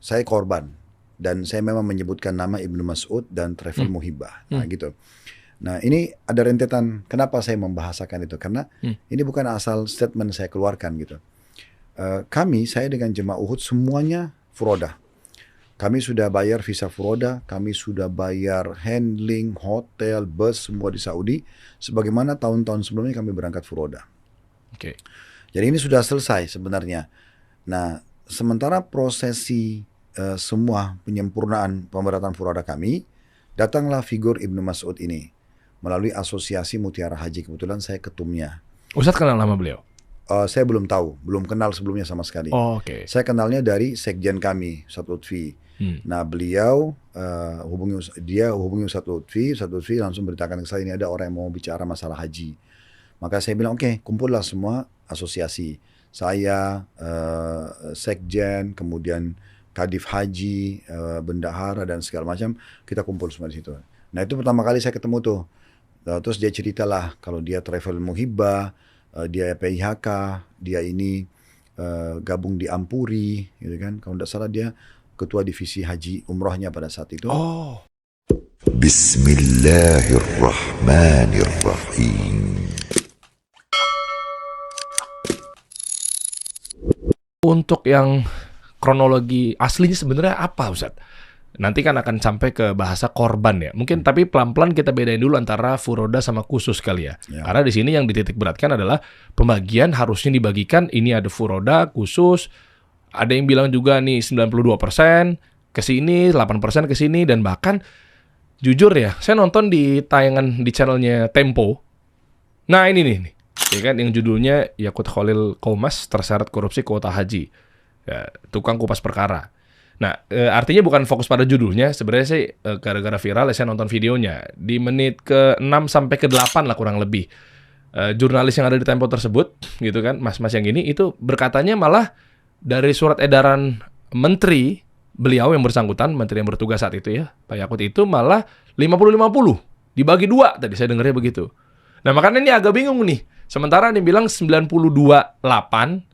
Saya korban dan saya memang menyebutkan nama Ibnu Mas'ud dan travel muhibah. Nah, gitu. Nah, ini ada rentetan kenapa saya membahasakan itu karena ini bukan asal statement saya keluarkan gitu. Saya dengan jemaah Uhud semuanya furoda. Kami sudah bayar visa furoda, kami sudah bayar handling, hotel, bus semua di Saudi sebagaimana tahun-tahun sebelumnya kami berangkat furoda. Oke. Jadi ini sudah selesai sebenarnya. Nah, sementara prosesi semua penyempurnaan pemberatan furoda kami, datanglah figur Ibnu Mas'ud ini melalui Asosiasi Mutiara Haji. Kebetulan saya ketumnya. Ustadz kenal nama beliau? Saya belum tahu, belum kenal sebelumnya sama sekali. Oh, oke. Saya kenalnya dari sekjen kami, Ustadz Lutfi. Nah, beliau hubungi Ustadz Lutfi langsung beritakan ke saya ini ada orang yang mau bicara masalah haji. Maka saya bilang oke, kumpullah semua asosiasi. Saya, sekjen, kemudian kadif haji, bendahara dan segala macam, kita kumpul semua di situ. Nah, itu pertama kali saya ketemu tuh. Terus dia ceritalah kalau dia travel muhibah, dia PIHK, dia ini gabung di Ampuri, gitu kan. Kalau tidak salah dia ketua divisi haji umrohnya pada saat itu. Oh. Bismillahirrahmanirrahim. Untuk yang kronologi aslinya sebenarnya apa, Ustaz? Nanti kan akan sampai ke bahasa korban ya. Mungkin tapi pelan-pelan kita bedain dulu antara furoda sama khusus kali ya. Ya. Karena di sini yang dititik beratkan adalah pembagian harusnya dibagikan ini ada furoda, khusus. Ada yang bilang juga nih 92% ke sini, 8% ke sini dan bahkan jujur ya, saya nonton di tayangan di channelnya Tempo. Nah, ini nih. Ya kan yang judulnya Yakut Khalil Qomas terseret korupsi kuota haji. Ya, tukang kupas perkara. Nah, artinya bukan fokus pada judulnya, sebenarnya sih gara-gara viral saya nonton videonya. Di menit ke-6 sampai ke-8 lah kurang lebih. Jurnalis yang ada di Tempo tersebut, gitu kan, mas-mas yang ini, itu berkatanya malah dari surat edaran menteri, beliau yang bersangkutan, menteri yang bertugas saat itu ya, Pak Yakut itu malah 50-50. Dibagi 2, tadi saya dengarnya begitu. Nah, makanya ini agak bingung nih. Sementara dia bilang 92,8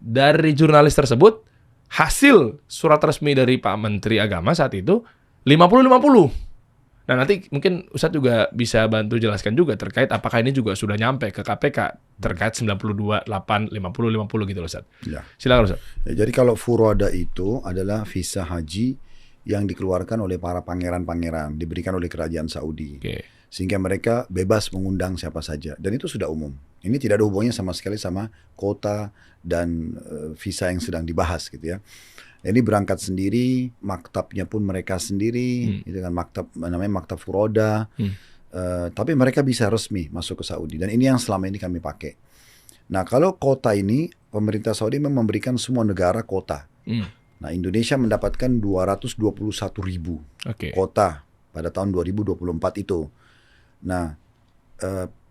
dari jurnalis tersebut, hasil surat resmi dari Pak Menteri Agama saat itu 50-50. Nah, nanti mungkin Ustadz juga bisa bantu jelaskan juga terkait apakah ini juga sudah nyampe ke KPK terkait 92,8, 50-50 gitu loh, Ustadz. Ya. Silakan, Ustadz. Ya, jadi kalau furoda itu adalah visa haji yang dikeluarkan oleh para pangeran-pangeran, diberikan oleh kerajaan Saudi. Oke. Sehingga mereka bebas mengundang siapa saja. Dan itu sudah umum. Ini tidak ada hubungannya sama sekali sama kota dan visa yang sedang dibahas gitu ya. Ini berangkat sendiri, maktabnya pun mereka sendiri, itu kan maktab namanya maktab furoda. Tapi mereka bisa resmi masuk ke Saudi dan ini yang selama ini kami pakai. Nah, kalau kota ini pemerintah Saudi memang memberikan semua negara kota. Nah, Indonesia mendapatkan 221.000 Oke. kota pada tahun 2024 itu. Nah,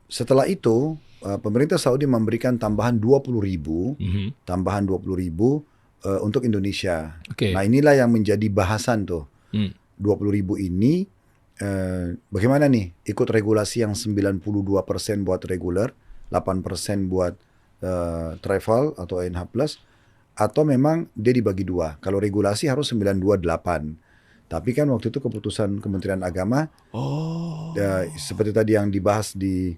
setelah itu pemerintah Saudi memberikan tambahan 20.000, tambahan 20.000 untuk Indonesia. Oke. Nah, inilah yang menjadi bahasan tuh. 20.000 ini bagaimana nih ikut regulasi yang 92% buat reguler, 8% buat travel atau NH+, atau memang dia dibagi 2. Kalau regulasi harus 928. Tapi kan waktu itu keputusan Kementerian Agama, seperti tadi yang dibahas di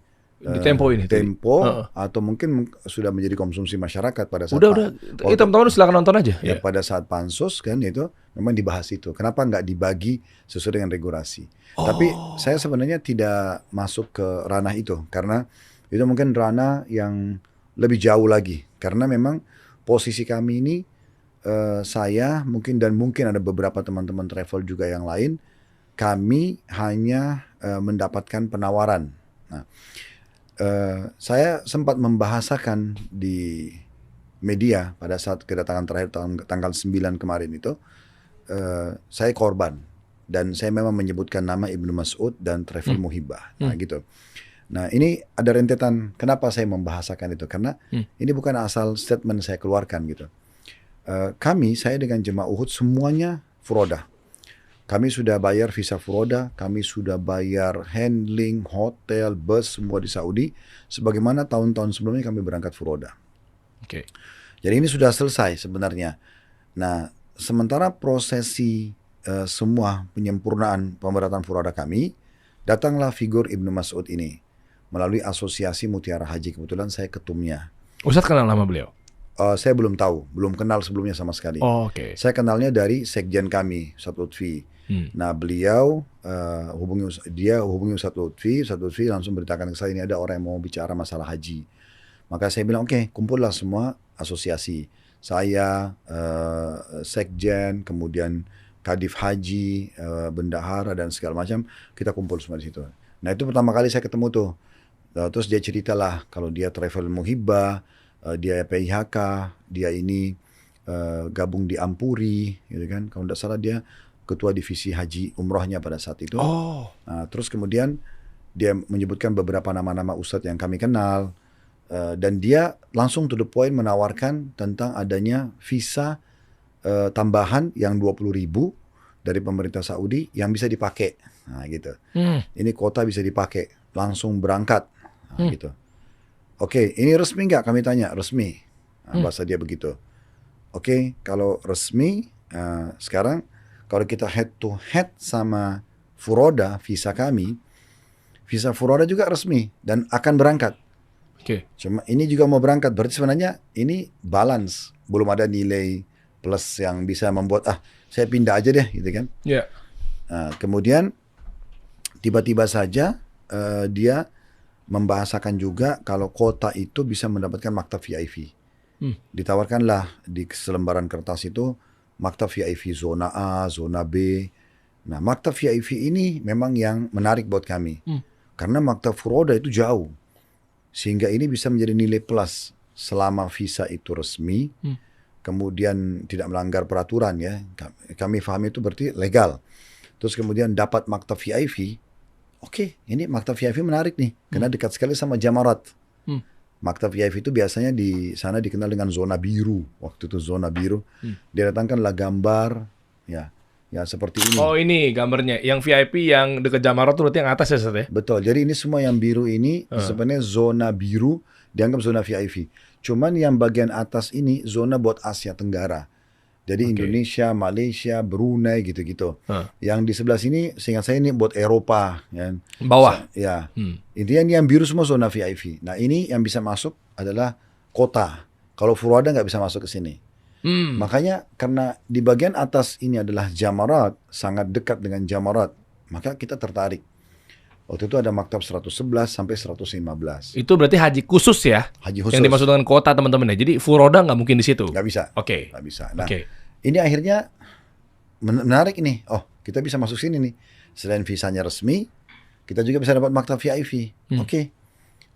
Tempo ini. Tempo, atau mungkin sudah menjadi konsumsi masyarakat pada saat Udah. Teman-teman silakan nonton aja. ya pada saat pansus kan itu memang dibahas itu. Kenapa nggak dibagi sesuai dengan regulasi? Tapi saya sebenarnya tidak masuk ke ranah itu karena itu mungkin ranah yang lebih jauh lagi. Karena memang posisi kami ini saya mungkin ada beberapa teman-teman travel juga yang lain, kami hanya mendapatkan penawaran. Nah, saya sempat membahasakan di media pada saat kedatangan terakhir tanggal 9 kemarin itu, saya korban dan saya memang menyebutkan nama Ibnu Mas'ud dan travel muhibah. Nah, gitu. Nah, ini ada rentetan kenapa saya membahasakan itu karena ini bukan asal statement saya keluarkan gitu. Saya dengan jemaah Uhud semuanya furoda. Kami sudah bayar visa furoda, kami sudah bayar handling, hotel, bus semua di Saudi sebagaimana tahun-tahun sebelumnya kami berangkat furoda. Oke. Jadi ini sudah selesai sebenarnya. Nah, sementara prosesi semua penyempurnaan pemberatan furoda kami, datanglah figur Ibnu Mas'ud ini melalui Asosiasi Mutiara Haji. Kebetulan saya ketumnya. Ustadz kenal nama beliau? Saya belum tahu, belum kenal sebelumnya sama sekali. Oh, oke. Saya kenalnya dari sekjen kami, Ustadz Lutfi. Nah beliau hubungi Ustadz Lutfi langsung beritakan ke saya, ini ada orang yang mau bicara masalah haji. Maka saya bilang oke, kumpullah semua asosiasi. Saya, sekjen, kemudian kadif haji, bendahara dan segala macam, kita kumpul semua di situ. Nah itu pertama kali saya ketemu tuh. Terus dia ceritalah kalau dia travel muhibbah, dia PIHK, dia ini gabung di Ampuri, gitu kan? Kalau tidak salah dia ketua divisi haji umrohnya pada saat itu. Nah, terus kemudian dia menyebutkan beberapa nama-nama ustadz yang kami kenal, dan dia langsung to the point menawarkan tentang adanya visa tambahan yang 20.000 dari pemerintah Saudi yang bisa dipakai. Nah, gitu. Ini kuota bisa dipakai, langsung berangkat. Nah, gitu. Oke, ini resmi nggak? Kami tanya, resmi. Nah, bahasa dia begitu. Oke, kalau resmi, sekarang kalau kita head to head sama furoda, visa kami, visa furoda juga resmi dan akan berangkat. Oke. Cuma ini juga mau berangkat, berarti sebenarnya ini balance, belum ada nilai plus yang bisa membuat saya pindah aja deh, gitu kan? Ya. Nah, kemudian tiba-tiba saja dia membahasakan juga kalau kota itu bisa mendapatkan maktab VIP. Ditawarkanlah di selembaran kertas itu maktab VIP zona A, zona B. Nah, maktab VIP ini memang yang menarik buat kami. Karena maktab furoda itu jauh. Sehingga ini bisa menjadi nilai plus selama visa itu resmi. Kemudian tidak melanggar peraturan ya. Kami pahami itu berarti legal. Terus kemudian dapat maktab VIP. Oke, ini maktab VIP menarik nih, karena dekat sekali sama Jamarat. Maktab VIP itu biasanya di sana dikenal dengan zona biru. Waktu itu zona biru, dia datangkanlah gambar, ya seperti ini. Oh ini gambarnya, yang VIP yang dekat Jamarat tuh berarti yang atas ya, Ustadz ya? Betul, jadi ini semua yang biru ini sebenarnya zona biru, dianggap zona VIP. Cuman yang bagian atas ini zona buat Asia Tenggara. Jadi Indonesia, Malaysia, Brunei gitu-gitu. Yang di sebelah sini, seingat saya ini buat Eropa. Ya. Bawah? Ya. Intinya ini yang biru semua zona VIP. Nah ini yang bisa masuk adalah kota. Kalau furoda nggak bisa masuk ke sini. Makanya karena di bagian atas ini adalah Jamarat, sangat dekat dengan Jamarat, maka kita tertarik. Waktu itu ada maktab 111 sampai 115. Itu berarti haji khusus ya? Haji khusus. Yang dimaksud dengan kota teman-teman ya. Jadi furoda nggak mungkin di situ? Nggak bisa. Oke. Nggak bisa. Nah, ini akhirnya menarik ini. Oh, kita bisa masuk sini nih. Selain visanya resmi, kita juga bisa dapat maktab VIP. Oke.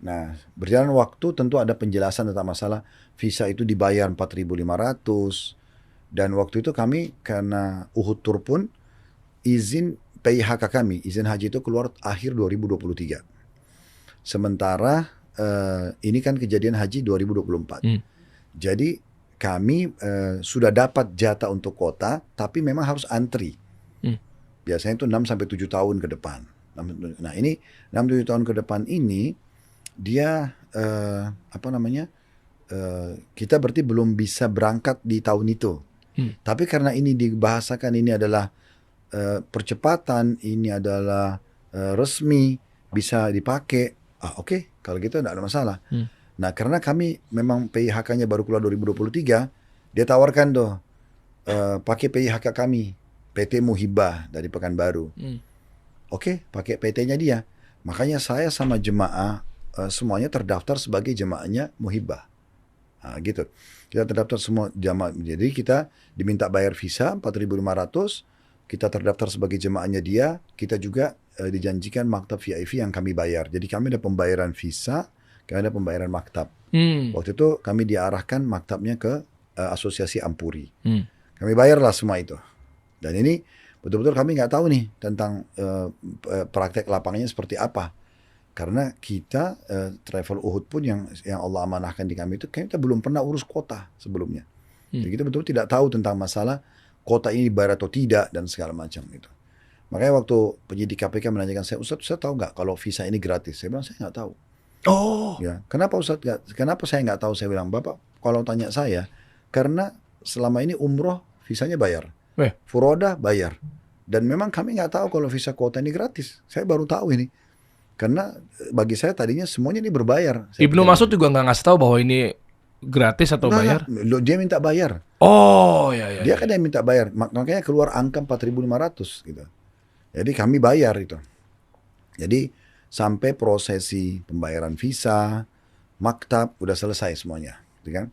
Nah, berjalan waktu tentu ada penjelasan tentang masalah visa itu dibayar 4.500. Dan waktu itu kami karena Uhud Tour pun izin PIHK kami, izin haji itu keluar akhir 2023. Sementara ini kan kejadian haji 2024. Jadi kami sudah dapat jatah untuk kota, tapi memang harus antri. Biasanya itu 6-7 tahun ke depan. Nah ini 6-7 tahun ke depan ini, dia kita berarti belum bisa berangkat di tahun itu. Tapi karena ini dibahasakan ini adalah percepatan, ini adalah resmi, bisa dipakai. Oke, kalau gitu tidak ada masalah. Nah, karena kami memang PIHK-nya baru keluar 2023, dia tawarkan tuh pakai PIHK kami, PT Muhibbah dari Pekanbaru. Oke, pakai PT-nya dia. Makanya saya sama jemaah semuanya terdaftar sebagai jemaahnya Muhibbah. Nah, gitu. Kita terdaftar semua jemaah. Jadi kita diminta bayar visa 4.500. Kita terdaftar sebagai jemaahnya dia, kita juga dijanjikan maktab VIP yang kami bayar. Jadi kami ada pembayaran visa, kami ada pembayaran maktab. Waktu itu kami diarahkan maktabnya ke Asosiasi Ampuri. Kami bayarlah semua itu. Dan ini betul-betul kami nggak tahu nih tentang praktek lapangannya seperti apa. Karena kita travel Uhud pun yang Allah amanahkan di kami itu, kita belum pernah urus kota sebelumnya. Jadi kita betul tidak tahu tentang masalah kota ini bayar atau tidak dan segala macam itu. Makanya waktu penyidik KPK menanyakan saya, Ustadz tahu nggak kalau visa ini gratis? Saya bilang saya nggak tahu. Ya, kenapa Ustadz? Kenapa saya nggak tahu? Saya bilang, Bapak kalau tanya saya, karena selama ini umroh visanya bayar. Eh. Furoda bayar. Dan memang kami nggak tahu kalau visa kuota ini gratis. Saya baru tahu ini. Karena bagi saya tadinya semuanya ini berbayar. Saya Ibnu pikir, Mas'ud juga nggak ngasih tahu bahwa ini gratis atau bayar. Loh, dia minta bayar. Oh ya ya. Dia ya. kan yang minta bayar. Makanya keluar angka 4.500 gitu. Jadi kami bayar itu. Jadi sampai prosesi pembayaran visa, maktab udah selesai semuanya, gitu kan?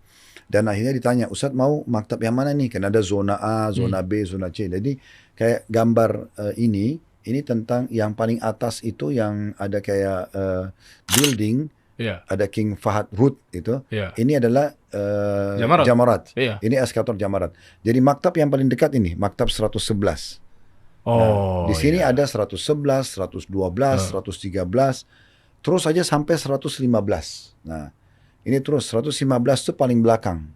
Dan akhirnya ditanya, Ustadz mau maktab yang mana nih? Karena ada zona A, zona B, zona C. Jadi kayak gambar ini tentang yang paling atas itu yang ada kayak building, Iya. ada King Fahad Road itu. Iya. Ini adalah Jamarat. Iya. Ini eskalator Jamarat. Jadi maktab yang paling dekat ini, maktab 111. Oh. Di sini iya. ada 111, 112, 113, terus aja sampai 115. Nah, ini terus 115 itu paling belakang.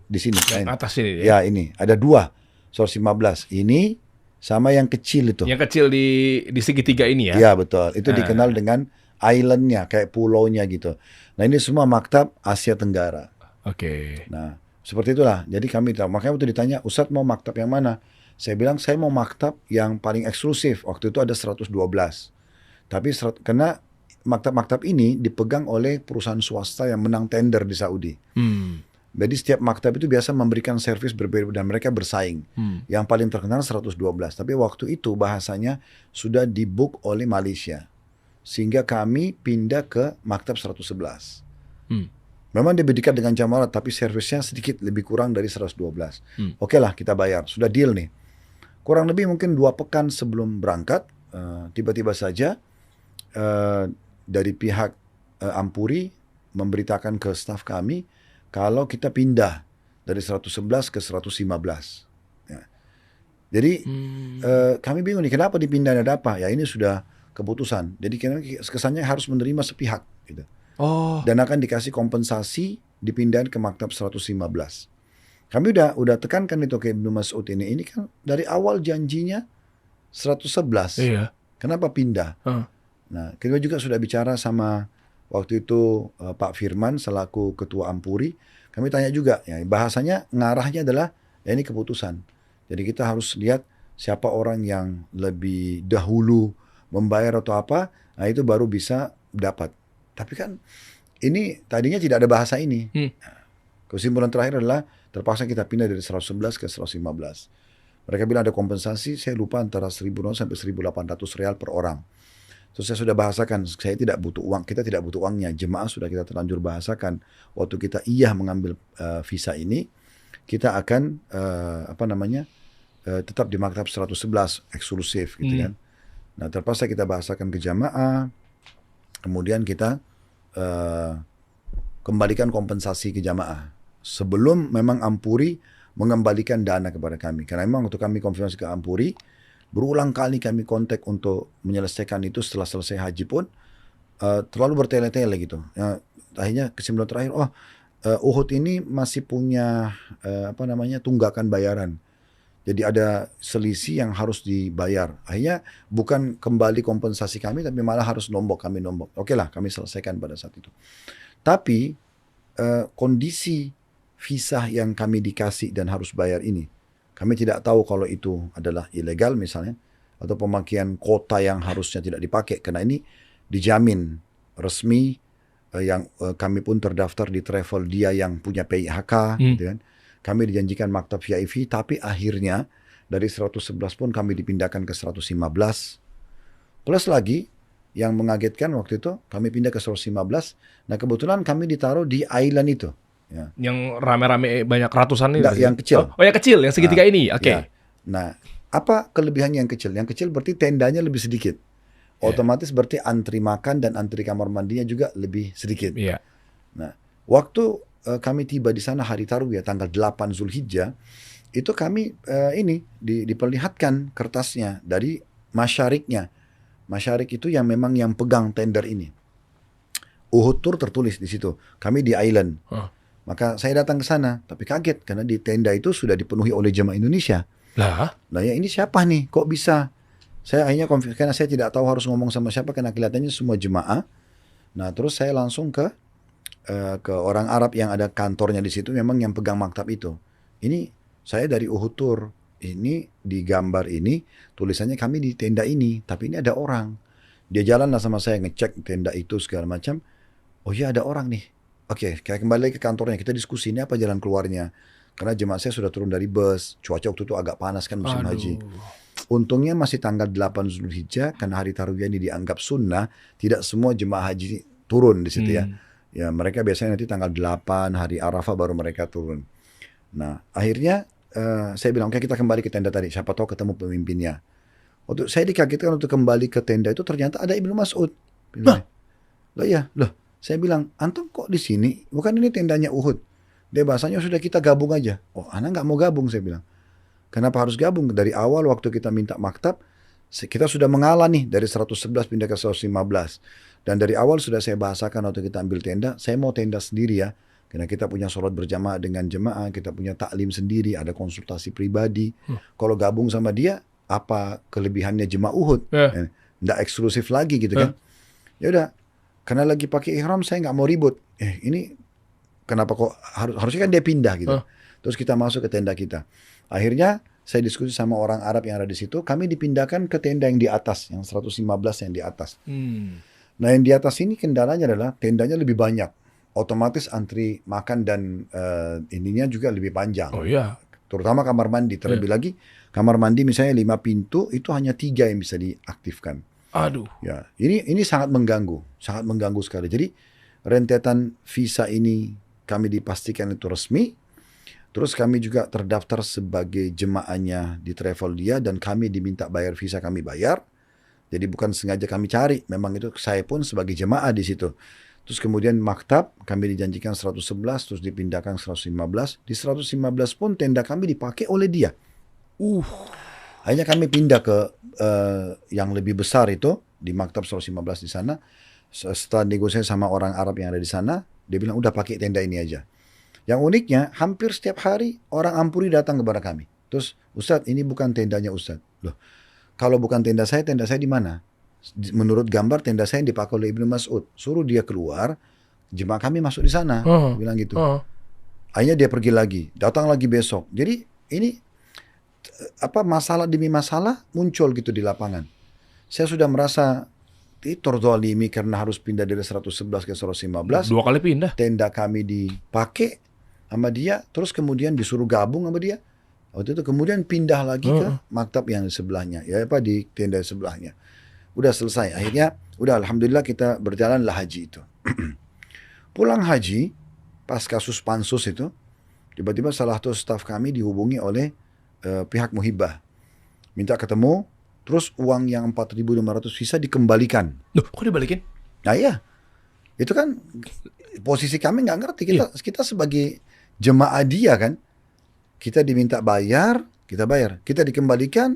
Di sini. Yang atas ini. Ya, ini ada dua. 115. Ini sama yang kecil itu. Yang kecil di segitiga ini ya. Iya, betul. Itu dikenal dengan islandnya, kayak pulaunya gitu. Nah, ini semua maktab Asia Tenggara. Oke. Nah, seperti itulah. Jadi kami tahu. Makanya waktu ditanya, Ustadz mau maktab yang mana? Saya bilang, saya mau maktab yang paling eksklusif. Waktu itu ada 112. Tapi karena maktab-maktab ini dipegang oleh perusahaan swasta yang menang tender di Saudi. Jadi setiap maktab itu biasa memberikan servis berbeda dan mereka bersaing. Yang paling terkenal 112. Tapi waktu itu bahasanya sudah dibook oleh Malaysia. Sehingga kami pindah ke maktab 111. Memang dia dekat dengan Jamarat, tapi servisnya sedikit lebih kurang dari 112. Oke lah, kita bayar. Sudah deal nih. Kurang lebih mungkin 2 pekan sebelum berangkat, tiba-tiba saja dari pihak Ampuri memberitakan ke staf kami kalau kita pindah dari 111 ke 115. Ya. Jadi kami bingung nih, kenapa dipindah, ada apa? Ya ini sudah keputusan. Jadi kesannya harus menerima sepihak. Gitu. Oh. Dan akan dikasih kompensasi dipindahin ke maktab 115. Kami udah tekankan itu ke Ibnu Mas'ud ini. Ini kan dari awal janjinya 111. Iya. Kenapa pindah? Nah, kita juga sudah bicara sama waktu itu Pak Firman selaku Ketua Ampuri. Kami tanya juga, ya bahasanya ngarahnya adalah ya ini keputusan. Jadi kita harus lihat siapa orang yang lebih dahulu membayar atau apa, nah itu baru bisa dapat. Tapi kan ini tadinya tidak ada bahasa ini. Kesimpulan terakhir adalah terpaksa kita pindah dari 111 ke 115. Mereka bilang ada kompensasi, saya lupa antara 1.000 sampai 1.800 real per orang. Terus saya sudah bahasakan, saya tidak butuh uang, kita tidak butuh uangnya. Jemaah sudah kita terlanjur bahasakan. Waktu kita mengambil visa ini, kita akan tetap di maktab 111 eksklusif gitu kan. Nah, terpaksa kita bahasakan ke jamaah, kemudian kita kembalikan kompensasi ke jamaah. Sebelum memang Ampuri mengembalikan dana kepada kami. Karena memang waktu kami konfirmasi ke Ampuri, berulang kali kami kontak untuk menyelesaikan itu setelah selesai haji pun, terlalu bertele-tele gitu. Ya, akhirnya kesimpulan terakhir, Uhud ini masih punya tunggakan bayaran. Jadi ada selisih yang harus dibayar. Akhirnya bukan kembali kompensasi kami, tapi malah harus kami nombok. Oke lah, kami selesaikan pada saat itu. Tapi kondisi visa yang kami dikasih dan harus bayar ini, kami tidak tahu kalau itu adalah ilegal misalnya, atau pemakaian kota yang harusnya tidak dipakai. Karena ini dijamin resmi, yang kami pun terdaftar di travel dia yang punya PIHK, gitu kan. Kami dijanjikan maktab VIP, tapi akhirnya dari 111 pun kami dipindahkan ke 115. Plus lagi, yang mengagetkan waktu itu, kami pindah ke 115. Nah kebetulan kami ditaruh di island itu. Ya. Yang rame-rame banyak ratusan ini? Yang kecil. Oh yang kecil, yang segitiga ini? Oke. Ya. Nah, apa kelebihannya yang kecil? Yang kecil berarti tendanya lebih sedikit. Otomatis berarti antri makan dan antri kamar mandinya juga lebih sedikit. Yeah. Nah, waktu kami tiba di sana hari Tarwiyah tanggal 8 Zulhijjah, itu kami diperlihatkan kertasnya dari masyariknya. Masyarik itu yang memang yang pegang tender ini. Uhud Tour tertulis di situ. Kami di island. Maka saya datang ke sana, tapi kaget karena di tenda itu sudah dipenuhi oleh jemaah Indonesia. Lah ya ini siapa nih? Kok bisa? Saya akhirnya karena saya tidak tahu harus ngomong sama siapa karena kelihatannya semua jemaah. Nah terus saya langsung ke orang Arab yang ada kantornya di situ, memang yang pegang maktab itu. Ini saya dari Uhud Tour. Ini di gambar ini tulisannya kami di tenda ini, tapi ini ada orang. Dia jalan lah sama saya ngecek tenda itu segala macam. Oh iya ada orang nih. Oke, kayak kembali lagi ke kantornya. Kita diskusi ini apa jalan keluarnya. Karena jemaah saya sudah turun dari bus. Cuaca waktu itu agak panas kan musim haji. Untungnya masih tanggal 8 Zulhijjah karena hari tarwiyah ini dianggap sunnah. Tidak semua jemaah haji turun di situ ya. Ya mereka biasanya nanti tanggal 8 hari Arafah baru mereka turun. Nah akhirnya saya bilang oke kita kembali ke tenda tadi. Siapa tahu ketemu pemimpinnya. Waktu saya dikagetkan untuk kembali ke tenda itu ternyata ada Ibnu Mas'ud. Bilang, loh ya, loh. Saya bilang, antum kok di sini? Bukan ini tendanya Uhud. Dia bahasanya sudah kita gabung aja. Oh, anak nggak mau gabung saya bilang. Kenapa harus gabung? Dari awal waktu kita minta maktab, kita sudah mengalah nih dari 111 pindah ke 115. Dan dari awal sudah saya bahasakan waktu kita ambil tenda, saya mau tenda sendiri ya. Karena kita punya sholat berjamaah dengan jemaah, kita punya taklim sendiri, ada konsultasi pribadi. Kalau gabung sama dia, apa kelebihannya jemaah Uhud? Nggak eksklusif lagi gitu kan. Ya udah, karena lagi pakai ihram saya nggak mau ribut. Ini kenapa kok harusnya kan dia pindah gitu. Terus kita masuk ke tenda kita. Akhirnya saya diskusi sama orang Arab yang ada di situ, kami dipindahkan ke tenda yang di atas, yang 115 yang di atas. Nah yang di atas ini kendalanya adalah tendanya lebih banyak. Otomatis antri makan dan ininya juga lebih panjang. Oh iya. Terutama kamar mandi. Terlebih lagi kamar mandi misalnya 5 pintu itu hanya 3 yang bisa diaktifkan. Aduh. Ya, ini sangat mengganggu sekali. Jadi rentetan visa ini kami dipastikan itu resmi. Terus kami juga terdaftar sebagai jemaahnya di Travelia dan kami diminta bayar visa, kami bayar. Jadi bukan sengaja kami cari, memang itu saya pun sebagai jemaah di situ. Terus kemudian maktab kami dijanjikan 111 terus dipindahkan 115. Di 115 pun tenda kami dipakai oleh dia. Akhirnya kami pindah ke yang lebih besar itu di maktab 115 di sana. Setelah negosiasi sama orang Arab yang ada di sana, dia bilang udah pakai tenda ini aja. Yang uniknya hampir setiap hari orang Ampuri datang kepada kami. Terus Ustadz ini bukan tendanya Ustadz. Loh, kalau bukan tenda saya di mana? Menurut gambar tenda saya yang dipakai oleh Ibnu Mas'ud. Suruh dia keluar, jemaah kami masuk di sana. Bilang gitu. Akhirnya dia pergi lagi, datang lagi besok. Jadi ini masalah demi masalah muncul gitu di lapangan. Saya sudah merasa terzalimi karena harus pindah dari 111 ke 115. 2 kali pindah. Tenda kami dipakai sama dia, terus kemudian disuruh gabung sama dia. Waktu itu kemudian pindah lagi ke maktab yang di sebelahnya, di tenda sebelahnya. Udah selesai. Akhirnya udah alhamdulillah kita berjalanlah haji itu. Pulang haji, pas kasus pansus itu, tiba-tiba salah satu staf kami dihubungi oleh pihak muhibah. Minta ketemu, terus uang yang 4.500 visa dikembalikan. Loh, kok dibalikin? Nah iya, itu kan posisi kami nggak ngerti. Kita sebagai jemaah dia kan, kita diminta bayar, kita bayar. Kita dikembalikan.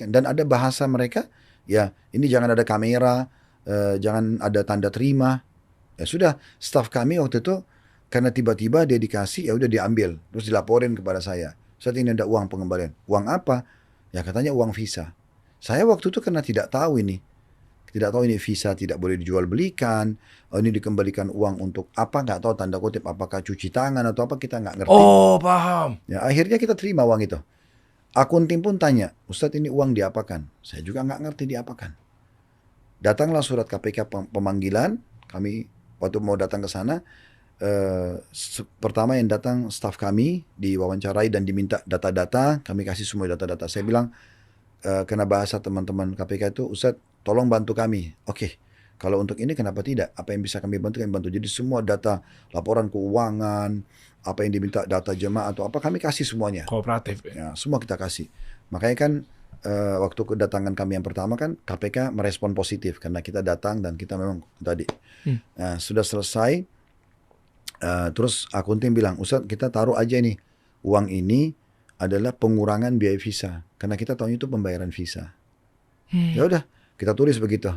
Dan ada bahasa mereka, ya ini jangan ada kamera, jangan ada tanda terima. Ya sudah, staf kami waktu itu karena tiba-tiba dia dikasih, ya udah diambil, terus dilaporin kepada saya. Saat ini ada uang pengembalian. Uang apa? Ya katanya uang visa. Saya waktu itu karena tidak tahu ini visa tidak boleh dijual belikan. Oh, ini dikembalikan uang untuk apa? Nggak tahu tanda kutip apakah cuci tangan atau apa, kita nggak ngerti. Oh paham. Ya akhirnya kita terima uang itu. Akun tim pun tanya, Ustadz ini uang diapakan? Saya juga nggak ngerti diapakan. Datanglah surat KPK pemanggilan. Kami waktu mau datang ke sana, pertama yang datang staf kami diwawancarai dan diminta data-data. Kami kasih semua data-data. Saya bilang kena bahasa teman-teman KPK itu, Ustadz tolong bantu kami. Oke, kalau untuk ini kenapa tidak? Apa yang bisa kami bantu, kami bantu. Jadi semua data laporan keuangan, apa yang diminta data jemaah atau apa, kami kasih semuanya. Kooperatif. Ya, semua kita kasih. Makanya kan waktu kedatangan kami yang pertama kan KPK merespon positif karena kita datang dan kita memang tadi. Nah, sudah selesai. Terus akun tim bilang, Ustadz kita taruh aja nih uang ini adalah pengurangan biaya visa karena kita tahu itu pembayaran visa. Ya udah kita tulis begitu.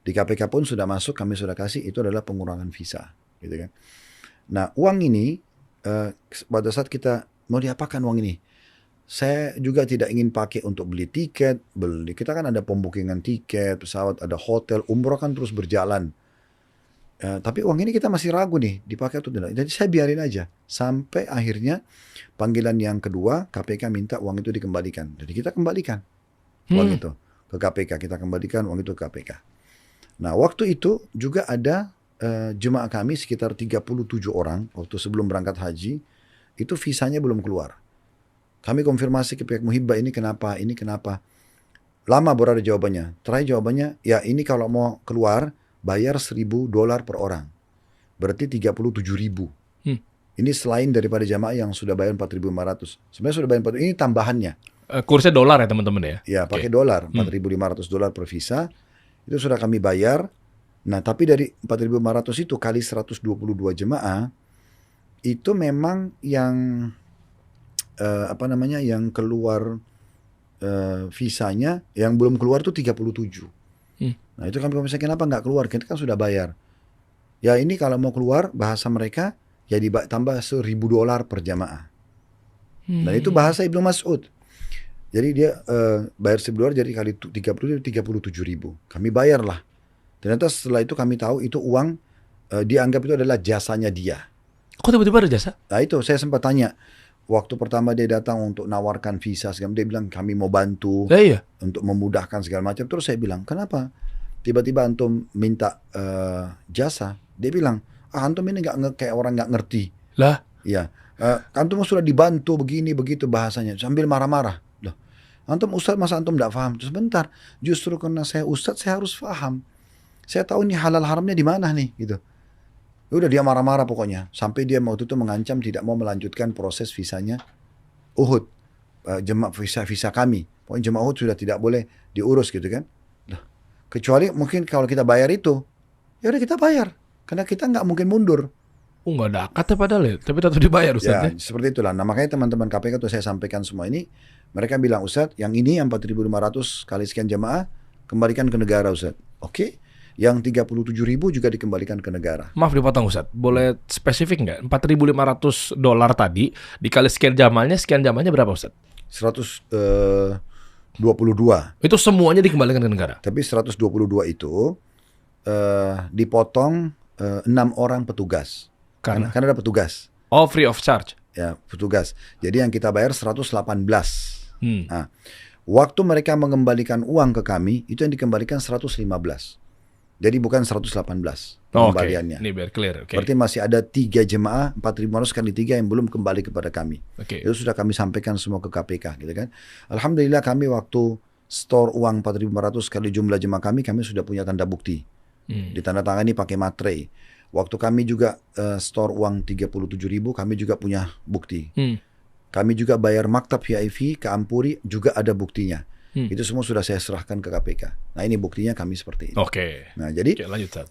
Di KPK pun sudah masuk, kami sudah kasih itu adalah pengurangan visa, gitu kan. Nah uang ini pada saat kita mau diapakan uang ini, saya juga tidak ingin pakai untuk beli tiket, kita kan ada pembukingan tiket pesawat, ada hotel, umroh kan terus berjalan. Tapi uang ini kita masih ragu nih dipakai atau tidak. Jadi saya biarin aja sampai akhirnya panggilan yang kedua KPK minta uang itu dikembalikan. Jadi kita kembalikan uang itu ke KPK. Kita kembalikan uang itu ke KPK. Nah waktu itu juga ada jemaah kami sekitar 37 orang waktu sebelum berangkat haji itu visanya belum keluar. Kami konfirmasi ke pihak Muhibbah ini kenapa. Lama baru ada jawabannya. Terakhir jawabannya ya ini kalau mau keluar bayar $1.000 per orang. Berarti 37.000. Ini selain daripada jamaah yang sudah bayar 4.500. Sebenarnya sudah bayar 4.000. Ini tambahannya. Kursnya dolar ya teman-teman ya? Ya pakai dolar. $4.500 per visa. Itu sudah kami bayar. Nah tapi dari 4.500 itu kali 122 jemaah. Itu memang yang yang keluar visanya. Yang belum keluar itu 37. Nah itu kami komisnya kenapa nggak keluar? Kita kan sudah bayar. Ya ini kalau mau keluar bahasa mereka ya ditambah $1.000 per jamaah. Dan itu bahasa Ibnu Mas'ud. Jadi dia bayar $1.000 jadi kali 30 37.000. Kami bayarlah. Ternyata setelah itu kami tahu itu uang dianggap itu adalah jasanya dia. Kok tiba-tiba ada jasa? Nah itu saya sempat tanya. Waktu pertama dia datang untuk nawarkan visa segala, dia bilang kami mau bantu untuk memudahkan segala macam. Terus saya bilang kenapa tiba-tiba antum minta jasa? Dia bilang antum ini kayak orang nggak ngerti lah. Ya antum sudah dibantu begini begitu bahasanya sambil marah-marah. Loh, antum ustadz masa antum nggak paham? Terus bentar, justru karena saya ustadz saya harus paham. Saya tahu ini halal haramnya di mana nih gitu. Udah dia marah-marah pokoknya. Sampai dia waktu itu mengancam tidak mau melanjutkan proses visanya Uhud. Visa kami. Pokoknya jemaah Uhud sudah tidak boleh diurus gitu kan. Nah, kecuali mungkin kalau kita bayar itu. Ya udah kita bayar. Karena kita nggak mungkin mundur. Nggak ada akadnya padahal ya. Tapi tetap dibayar Ustaz ya. Seperti itulah. Nah makanya teman-teman KPK tuh saya sampaikan semua ini. Mereka bilang Ustaz yang ini yang 4.500 kali sekian jemaah. Kembalikan ke negara Ustaz. Oke. Yang 37.000 juga dikembalikan ke negara. Maaf dipotong Ustaz, boleh spesifik nggak? $4.500 tadi dikali sekian jamalnya berapa Ustaz? 122. Itu semuanya dikembalikan ke negara? Tapi 122 itu dipotong 6 orang petugas. Karena ada petugas. Oh, free of charge? Ya, petugas. Jadi yang kita bayar 118. Nah, waktu mereka mengembalikan uang ke kami, itu yang dikembalikan 115. Jadi bukan 118 pengembaliannya. Ini biar clear. Berarti masih ada 3 jemaah 4.500 kali 3 yang belum kembali kepada kami. Itu sudah kami sampaikan semua ke KPK, gitu kan. Alhamdulillah kami waktu store uang 4.500 kali jumlah jemaah kami sudah punya tanda bukti. Ditandatangani pakai materai. Waktu kami juga store uang 37.000, kami juga punya bukti. Kami juga bayar maktab VIP ke Ampuri juga ada buktinya. Itu semua sudah saya serahkan ke KPK. Nah ini buktinya kami seperti ini. Nah jadi lanjut,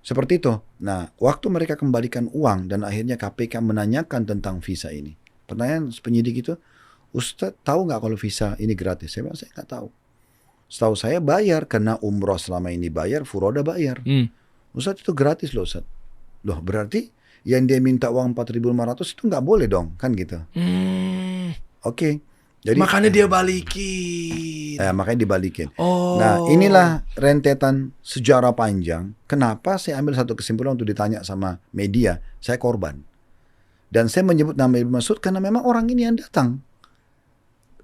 seperti itu. Nah waktu mereka kembalikan uang dan akhirnya KPK menanyakan tentang visa ini. Pertanyaan penyidik itu, Ustadz tahu nggak kalau visa ini gratis? Saya bilang saya nggak tahu. Setahu saya bayar karena umroh selama ini bayar, furoda bayar. Ustadz itu gratis loh Ustadz. Loh berarti yang dia minta uang 4.500 itu nggak boleh dong kan gitu. Oke. Jadi, makanya dia balikin. Makanya dibalikin. Nah inilah rentetan sejarah panjang. Kenapa saya ambil satu kesimpulan untuk ditanya sama media. Saya korban. Dan saya menyebut nama Ibnu Mas'ud karena memang orang ini yang datang.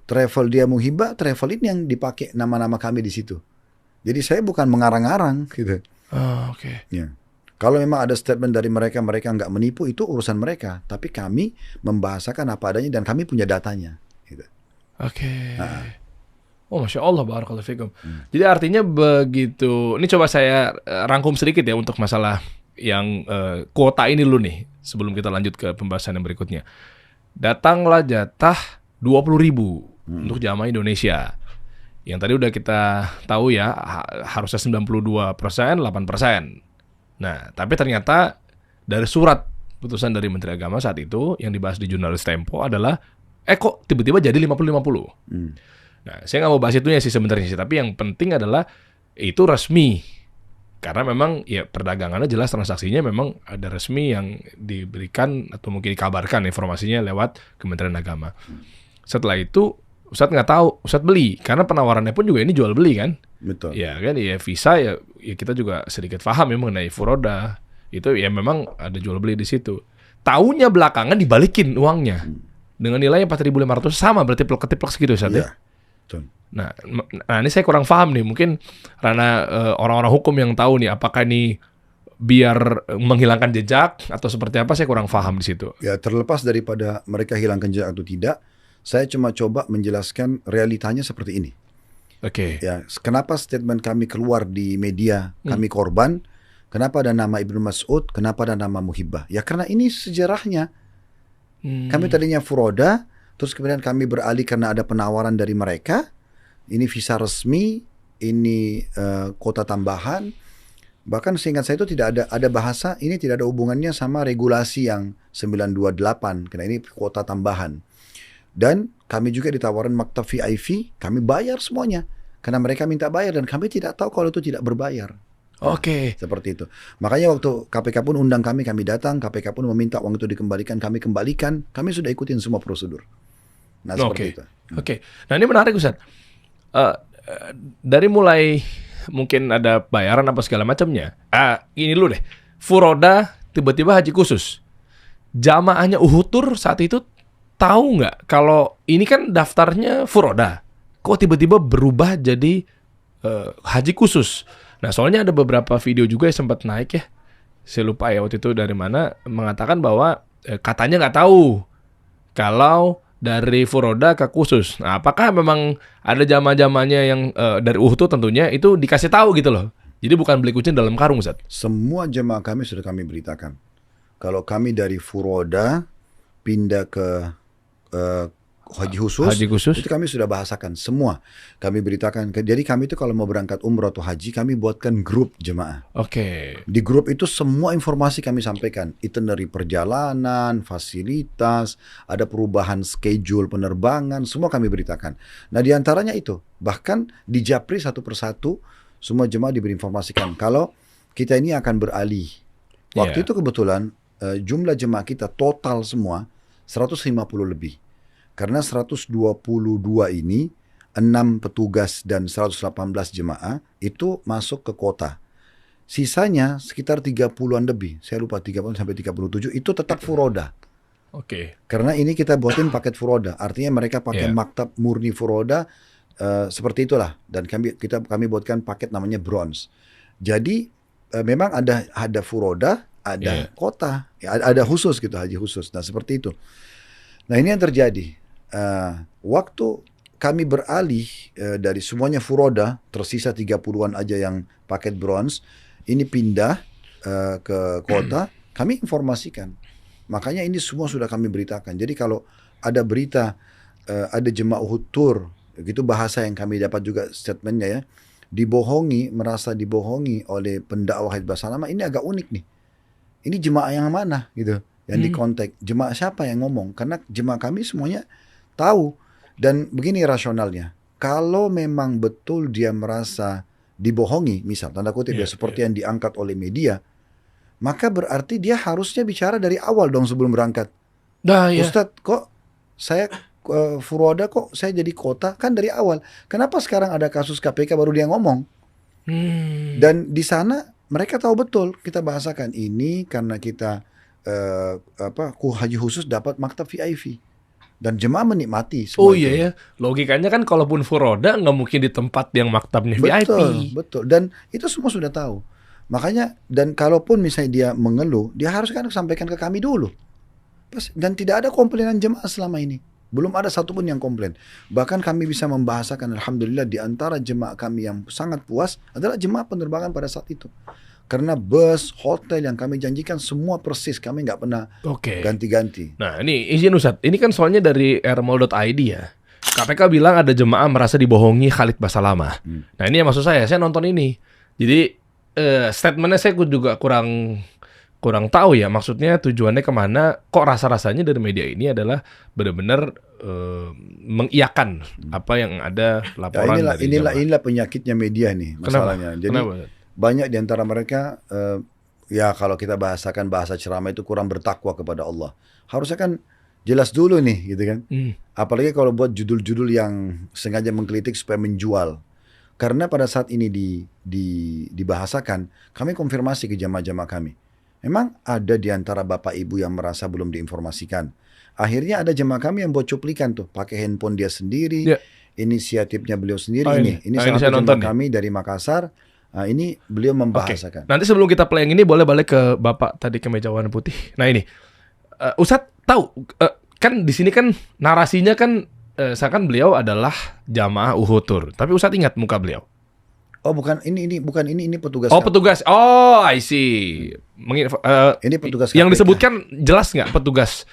Travel dia Muhibbah, travel ini yang dipakai nama-nama kami di situ. Jadi saya bukan mengarang-arang gitu. Ya. Kalau memang ada statement dari mereka nggak menipu, itu urusan mereka. Tapi kami membahasakan apa adanya dan kami punya datanya. Gitu. Oh Masya Allah, barakallahu fikum. Jadi artinya begitu. Ini coba saya rangkum sedikit ya untuk masalah yang kuota ini dulu nih. Sebelum kita lanjut ke pembahasan yang berikutnya. Datanglah jatah 20.000 untuk jamaah Indonesia. Yang tadi udah kita tahu ya, harusnya 92%, 8%. Nah, tapi ternyata dari surat putusan dari Menteri Agama saat itu yang dibahas di jurnalis Tempo adalah kok tiba-tiba jadi 50-50. Nah, saya nggak mau bahas itunya sih sebenarnya sih, tapi yang penting adalah itu resmi. Karena memang ya perdagangannya jelas transaksinya memang ada resmi yang diberikan atau mungkin dikabarkan informasinya lewat Kementerian Agama. Setelah itu Ustadz nggak tahu, Ustadz beli karena penawarannya pun juga ini jual beli kan. Betul. Ya kan, ya visa ya kita juga sedikit paham ya mengenai furoda. itu ya memang ada jual beli di situ. Taunya belakangan dibalikin uangnya dengan nilai 4.500 sama berarti plek-ketiplek segitu Ustaz ya. Iya, betul. Nah, ini saya kurang paham nih. Mungkin karena orang-orang hukum yang tahu nih apakah ini biar menghilangkan jejak atau seperti apa, saya kurang paham di situ. Ya, terlepas daripada mereka hilangkan jejak atau tidak, saya cuma coba menjelaskan realitanya seperti ini. Oke. Ya, kenapa statement kami keluar di media, kami korban, kenapa ada nama Ibnu Mas'ud, kenapa ada nama Muhibbah? Ya karena ini sejarahnya. Kami tadinya furoda, terus kemudian kami beralih karena ada penawaran dari mereka. Ini visa resmi, ini kota tambahan. Bahkan seingat saya itu tidak ada bahasa, ini tidak ada hubungannya sama regulasi yang 928, karena ini kota tambahan. Dan kami juga ditawarin maktab VIP, kami bayar semuanya. Karena mereka minta bayar dan kami tidak tahu kalau itu tidak berbayar. Oke. Seperti itu. Makanya waktu KPK pun undang kami datang, KPK pun meminta uang itu dikembalikan, kami kembalikan, kami sudah ikutin semua prosedur. Nah seperti itu. Oke. Nah ini menarik Ustaz. Dari mulai mungkin ada bayaran apa segala macamnya. Ini dulu deh. Furoda tiba-tiba haji khusus. Jamaahnya Uhutur saat itu tahu nggak kalau ini kan daftarnya furoda. Kok tiba-tiba berubah jadi haji khusus? Nah soalnya ada beberapa video juga yang sempat naik ya. Saya lupa ya waktu itu dari mana mengatakan bahwa katanya nggak tahu kalau dari furoda ke khusus. Nah, apakah memang ada jamaah-jamaahnya yang dari Uhud tentunya itu dikasih tahu gitu loh. Jadi bukan beli kucing dalam karung, Ustaz. Semua jemaah kami sudah kami beritakan. Kalau kami dari furoda pindah ke haji khusus, itu kami sudah bahasakan semua. Kami beritakan. Jadi kami itu kalau mau berangkat umroh atau haji, kami buatkan grup jemaah. Oke. Di grup itu semua informasi kami sampaikan. Itinerary perjalanan, fasilitas, ada perubahan schedule penerbangan, semua kami beritakan. Nah diantaranya itu, bahkan di Japri satu persatu, semua jemaah diberi informasikan. Kalau kita ini akan beralih. Waktu itu kebetulan jumlah jemaah kita total semua 150 lebih. Karena 122 ini, 6 petugas dan 118 jemaah itu masuk ke kota. Sisanya sekitar 30-an lebih. Saya lupa 30 sampai 37 itu tetap furoda. Oke. Karena ini kita buatin paket furoda. Artinya mereka pakai maktab murni furoda seperti itulah. Dan kami buatkan paket namanya bronze. Jadi memang ada furoda, ada kota, ada khusus gitu, haji khusus. Nah seperti itu. Nah ini yang terjadi. Waktu kami beralih dari semuanya furoda, tersisa 30-an aja yang paket bronze, ini pindah ke kota, kami informasikan. Makanya ini semua sudah kami beritakan. Jadi kalau ada berita, ada jemaah Uhud tour, gitu bahasa yang kami dapat juga statementnya ya, merasa dibohongi oleh pendakwah Hizbut Salamah, ini agak unik nih. Ini jemaah yang mana gitu, yang dikontak. Jemaah siapa yang ngomong? Karena jemaah kami semuanya tahu. Dan begini rasionalnya, kalau memang betul dia merasa dibohongi, misal tanda kutip seperti yang diangkat oleh media, maka berarti dia harusnya bicara dari awal dong sebelum berangkat. Ustadz, kok saya furoda, kok saya jadi kota, kan dari awal. Kenapa sekarang ada kasus KPK baru dia ngomong? Dan di sana mereka tahu betul, kita bahasakan ini karena kita haji khusus dapat maktab VIP. Dan jemaah menikmati semua. Oh iya ya, logikanya kan kalaupun furoda nggak mungkin di tempat yang maktabnya VIP. Betul. Dan itu semua sudah tahu. Makanya, dan kalaupun misalnya dia mengeluh, dia harus kan sampaikan ke kami dulu. Dan tidak ada komplainan jemaah selama ini. Belum ada satupun yang komplain. Bahkan kami bisa membahasakan, alhamdulillah, di antara jemaah kami yang sangat puas adalah jemaah penerbangan pada saat itu. Karena bus, hotel yang kami janjikan semua persis, kami nggak pernah ganti-ganti. Nah ini izin Ustadz, ini kan soalnya dari airmall.id ya. KPK bilang ada jemaah merasa dibohongi Khalid Basalamah. Nah ini yang maksud saya nonton ini. Jadi statementnya saya juga kurang tahu ya, maksudnya tujuannya kemana. Kok rasa-rasanya dari media ini adalah benar-benar mengiyakan apa yang ada laporan dari jemaah. Inilah penyakitnya media nih masalahnya. Jadi banyak di antara mereka, ya kalau kita bahasakan bahasa ceramah itu kurang bertakwa kepada Allah. Harusnya kan jelas dulu nih, gitu kan. Apalagi kalau buat judul-judul yang sengaja menggelitik supaya menjual. Karena pada saat ini dibahasakan, kami konfirmasi ke jamaah-jamaah kami. Memang ada di antara bapak ibu yang merasa belum diinformasikan. Akhirnya ada jemaah kami yang buat cuplikan tuh, pakai handphone dia sendiri, Ya. inisiatifnya beliau sendiri. Oh, Ini ini salah saya satu nonton jemaah nih. kami dari Makassar. Nah, ini beliau Oke. membahasakan. Nanti sebelum kita play yang ini boleh balik ke Bapak tadi kemeja warna putih. Nah ini, Ustadz tahu kan di sini kan narasinya kan seakan beliau adalah jamaah Uhud Tour. Tapi Ustadz ingat muka beliau. Oh bukan bukan ini petugas. Oh petugas. Oh I see. Ini petugas yang KPK. disebutkan jelas nggak petugas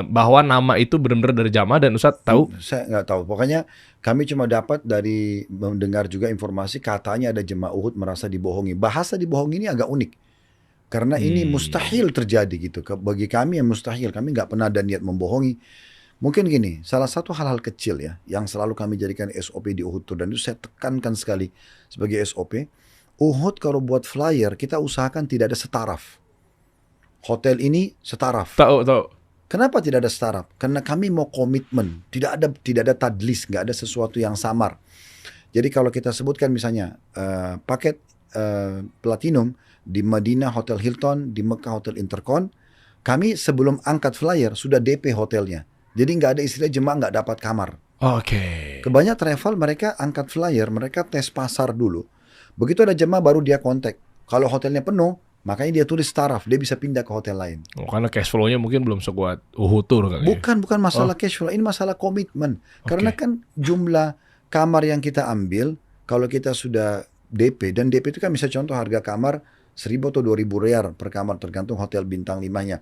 bahwa nama itu benar-benar dari jamaah dan Ustadz tahu? Saya nggak tahu. Pokoknya kami cuma dapat dari mendengar juga informasi katanya ada jemaah Uhud merasa dibohongi. Bahasa dibohongi ini agak unik. Karena ini mustahil terjadi gitu. Bagi kami yang mustahil. Kami nggak pernah ada niat membohongi. Mungkin gini, salah satu hal-hal kecil ya, yang selalu kami jadikan SOP di Uhud Tour, dan itu saya tekankan sekali sebagai SOP, Uhud kalau buat flyer, kita usahakan tidak ada setaraf. Hotel ini setaraf. Tahu. Kenapa tidak ada setaraf? Karena kami mau komitmen, tidak ada tadlis, nggak ada sesuatu yang samar. Jadi kalau kita sebutkan misalnya paket platinum di Madinah Hotel Hilton, di Mekah Hotel Intercon, kami sebelum angkat flyer sudah DP hotelnya. Jadi nggak ada istilah jemaah nggak dapat kamar. Oke. Kebanyakan travel mereka angkat flyer, mereka tes pasar dulu. Begitu ada jemaah baru dia kontak. Kalau hotelnya penuh, makanya dia tulis taraf, dia bisa pindah ke hotel lain. Oh, karena cash flow-nya mungkin belum sekuat Uhud Tour kali ya? Bukan masalah cash flow, ini masalah komitmen. Karena kan jumlah kamar yang kita ambil, kalau kita sudah DP, dan DP itu kan bisa contoh harga kamar 1.000 atau 2.000 rial per kamar, tergantung hotel bintang 5-nya.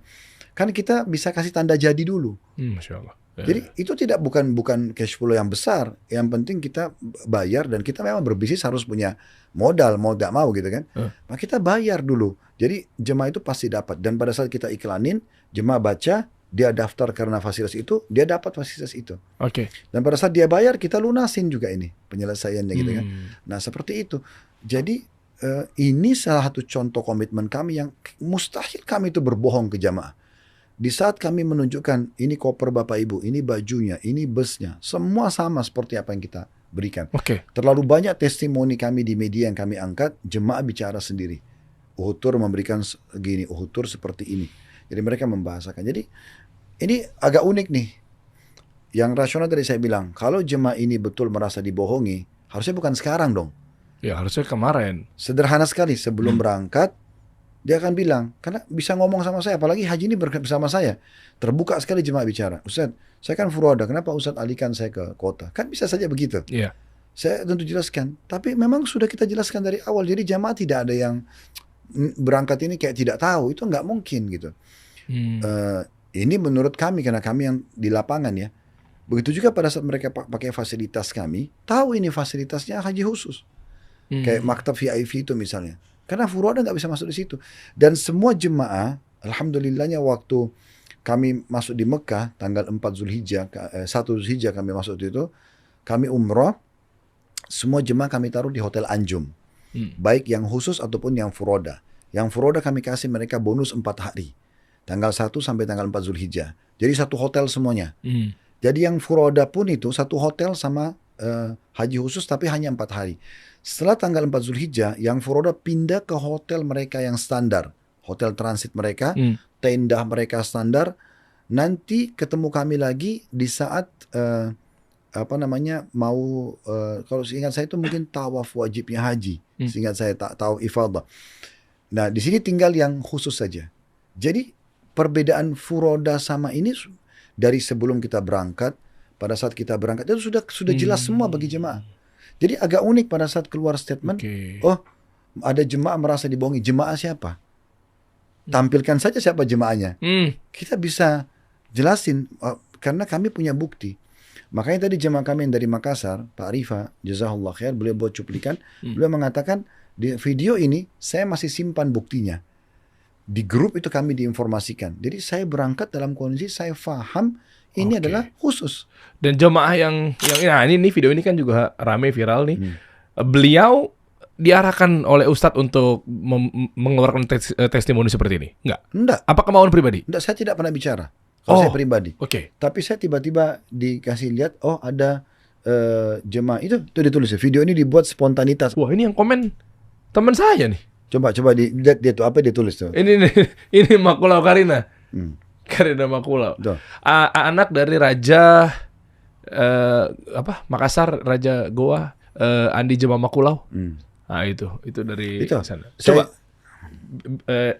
Kan kita bisa kasih tanda jadi dulu. Masya Allah. Ya. Jadi itu bukan cash flow yang besar. Yang penting kita bayar, dan kita memang berbisnis harus punya modal, mau tidak mau gitu kan. Nah, kita bayar dulu. Jadi jemaah itu pasti dapat. Dan pada saat kita iklanin, jemaah baca, dia daftar karena fasilitas itu, dia dapat fasilitas itu. Oke. Dan pada saat dia bayar, kita lunasin juga ini penyelesaiannya gitu kan. Nah seperti itu. Jadi ini salah satu contoh komitmen kami yang mustahil kami itu berbohong ke jamaah. Di saat kami menunjukkan ini koper Bapak Ibu, ini bajunya, ini busnya, semua sama seperti apa yang kita berikan. Terlalu banyak testimoni kami di media yang kami angkat, jemaah bicara sendiri. Uhud Tour memberikan gini, Uhud Tour seperti ini. Jadi mereka membahasakan. Jadi ini agak unik nih. Yang rasional tadi saya bilang, kalau jemaah ini betul merasa dibohongi, harusnya bukan sekarang dong. Ya harusnya kemarin. Sederhana sekali, sebelum berangkat, dia akan bilang, karena bisa ngomong sama saya, apalagi haji ini bersama saya. Terbuka sekali jemaah bicara. Ustaz, saya kan furoda, kenapa Ustaz alihkan saya ke kota? Kan bisa saja begitu. Iya. Saya tentu jelaskan. Tapi memang sudah kita jelaskan dari awal. Jadi jemaah tidak ada yang berangkat ini kayak tidak tahu. Itu nggak mungkin gitu. Ini menurut kami, karena kami yang di lapangan ya. Begitu juga pada saat mereka pakai fasilitas kami, tahu ini fasilitasnya haji khusus. Kayak maktab VIP itu misalnya. Karena furoda nggak bisa masuk di situ. Dan semua jemaah, alhamdulillahnya waktu kami masuk di Mekah, tanggal 4 Zulhijjah, 1 Zulhijjah kami masuk itu, kami umroh, semua jemaah kami taruh di Hotel Anjum. Baik yang khusus ataupun yang furoda. Yang furoda kami kasih mereka bonus 4 hari. Tanggal 1 sampai tanggal 4 Zulhijjah. Jadi satu hotel semuanya. Jadi yang furoda pun itu satu hotel sama haji khusus tapi hanya 4 hari. Setelah tanggal 4 Zulhijjah, yang furoda pindah ke hotel mereka yang standar. Hotel transit mereka, tenda mereka standar. Nanti ketemu kami lagi di saat kalau seingat saya itu mungkin tawaf wajibnya haji. Seingat saya tawaf ifadah. Nah, di sini tinggal yang khusus saja. Jadi perbedaan furoda sama ini dari sebelum kita berangkat, pada saat kita berangkat itu sudah jelas semua bagi jemaah. Jadi agak unik pada saat keluar statement, oh ada jemaah merasa dibohongi. Jemaah siapa? Tampilkan saja siapa jemaahnya. Kita bisa jelasin, karena kami punya bukti. Makanya tadi jemaah kami yang dari Makassar, Pak Rifa, jazahullah khair, beliau buat cuplikan, beliau mengatakan, di video ini saya masih simpan buktinya. Di grup itu kami diinformasikan. Jadi saya berangkat dalam kondisi saya faham ini adalah khusus. Dan jemaah yang nah ini video ini kan juga rame viral nih. Beliau diarahkan oleh Ustadz untuk mengeluarkan testimoni seperti ini? Enggak. Apa kemauan pribadi? Enggak, saya tidak pernah bicara. Kalau saya pribadi. Tapi saya tiba-tiba dikasih lihat, oh ada jemaah itu ditulis. Video ini dibuat spontanitas. Wah, ini yang komen teman saya nih. Coba lihat dia tuh apa dia tulis tuh. Ini Makulau Karina. Hmm. Karina Makulau. Tuh. Anak dari Raja Makassar, Raja Goa, Andi Jema Makulau. Nah itu dari Itu. sana. Coba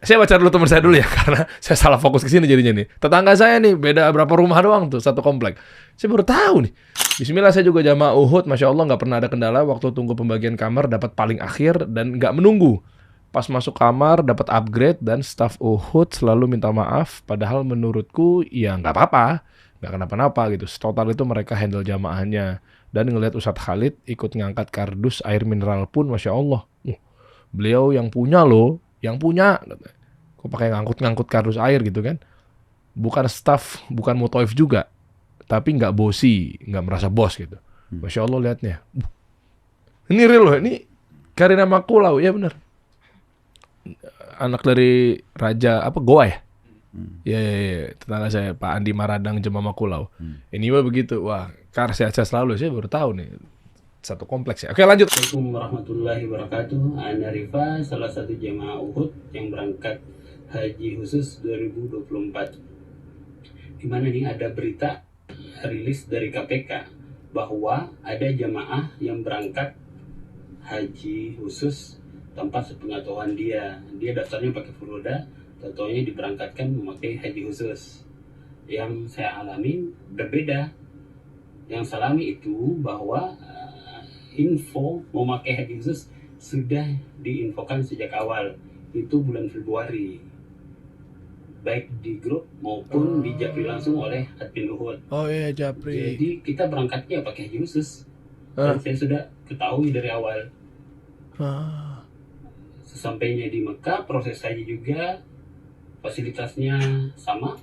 saya baca dulu teman saya dulu ya, karena saya salah fokus ke sini jadinya nih. Tetangga saya nih beda berapa rumah doang tuh, satu komplek. Saya baru tahu nih. Bismillah, saya juga jamaah Uhud, masya Allah nggak pernah ada kendala. Waktu tunggu pembagian kamar dapat paling akhir dan nggak menunggu. Pas masuk kamar dapat upgrade dan staf Uhud selalu minta maaf. Padahal menurutku ya nggak apa-apa, nggak kenapa-napa gitu. Total itu mereka handle jamaahnya. Dan ngelihat Ustadz Khalid ikut ngangkat kardus air mineral pun, masya Allah. Beliau yang punya loh. Yang punya, kok pakai ngangkut kardus air gitu kan? Bukan staff, bukan mutoif juga, tapi nggak bosi, nggak merasa bos gitu. Masya Allah liatnya. Ini real loh, ini Karina Makulau, ya benar. Anak dari Raja Goa ya? Ya, tetangga saya Pak Andi Maradang Jema Makulau. Ini mah begitu, wah, sehat-sehat selalu. Saya baru tahu nih. Satu kompleks ya. Oke, lanjut. Assalamualaikum warahmatullahi wabarakatuh. Ana Rifa, salah satu jemaah Uhud yang berangkat haji khusus 2024. Dimana nih ada berita rilis dari KPK bahwa ada jemaah yang berangkat haji khusus tanpa sepengetahuan dia. Dia daftarnya pakai furoda, tentunya diberangkatkan memakai haji khusus. Yang saya alami berbeda. Yang saya alami itu bahwa info memakai haji khusus sudah diinfokan sejak awal, itu bulan Februari, baik di grup maupun di Japri langsung oleh admin Luhut. Oh iya, Japri. Jadi kita berangkatnya pakai haji khusus. Dan saya sudah ketahui dari awal. Sesampainya di Mekah, proses haji juga fasilitasnya sama,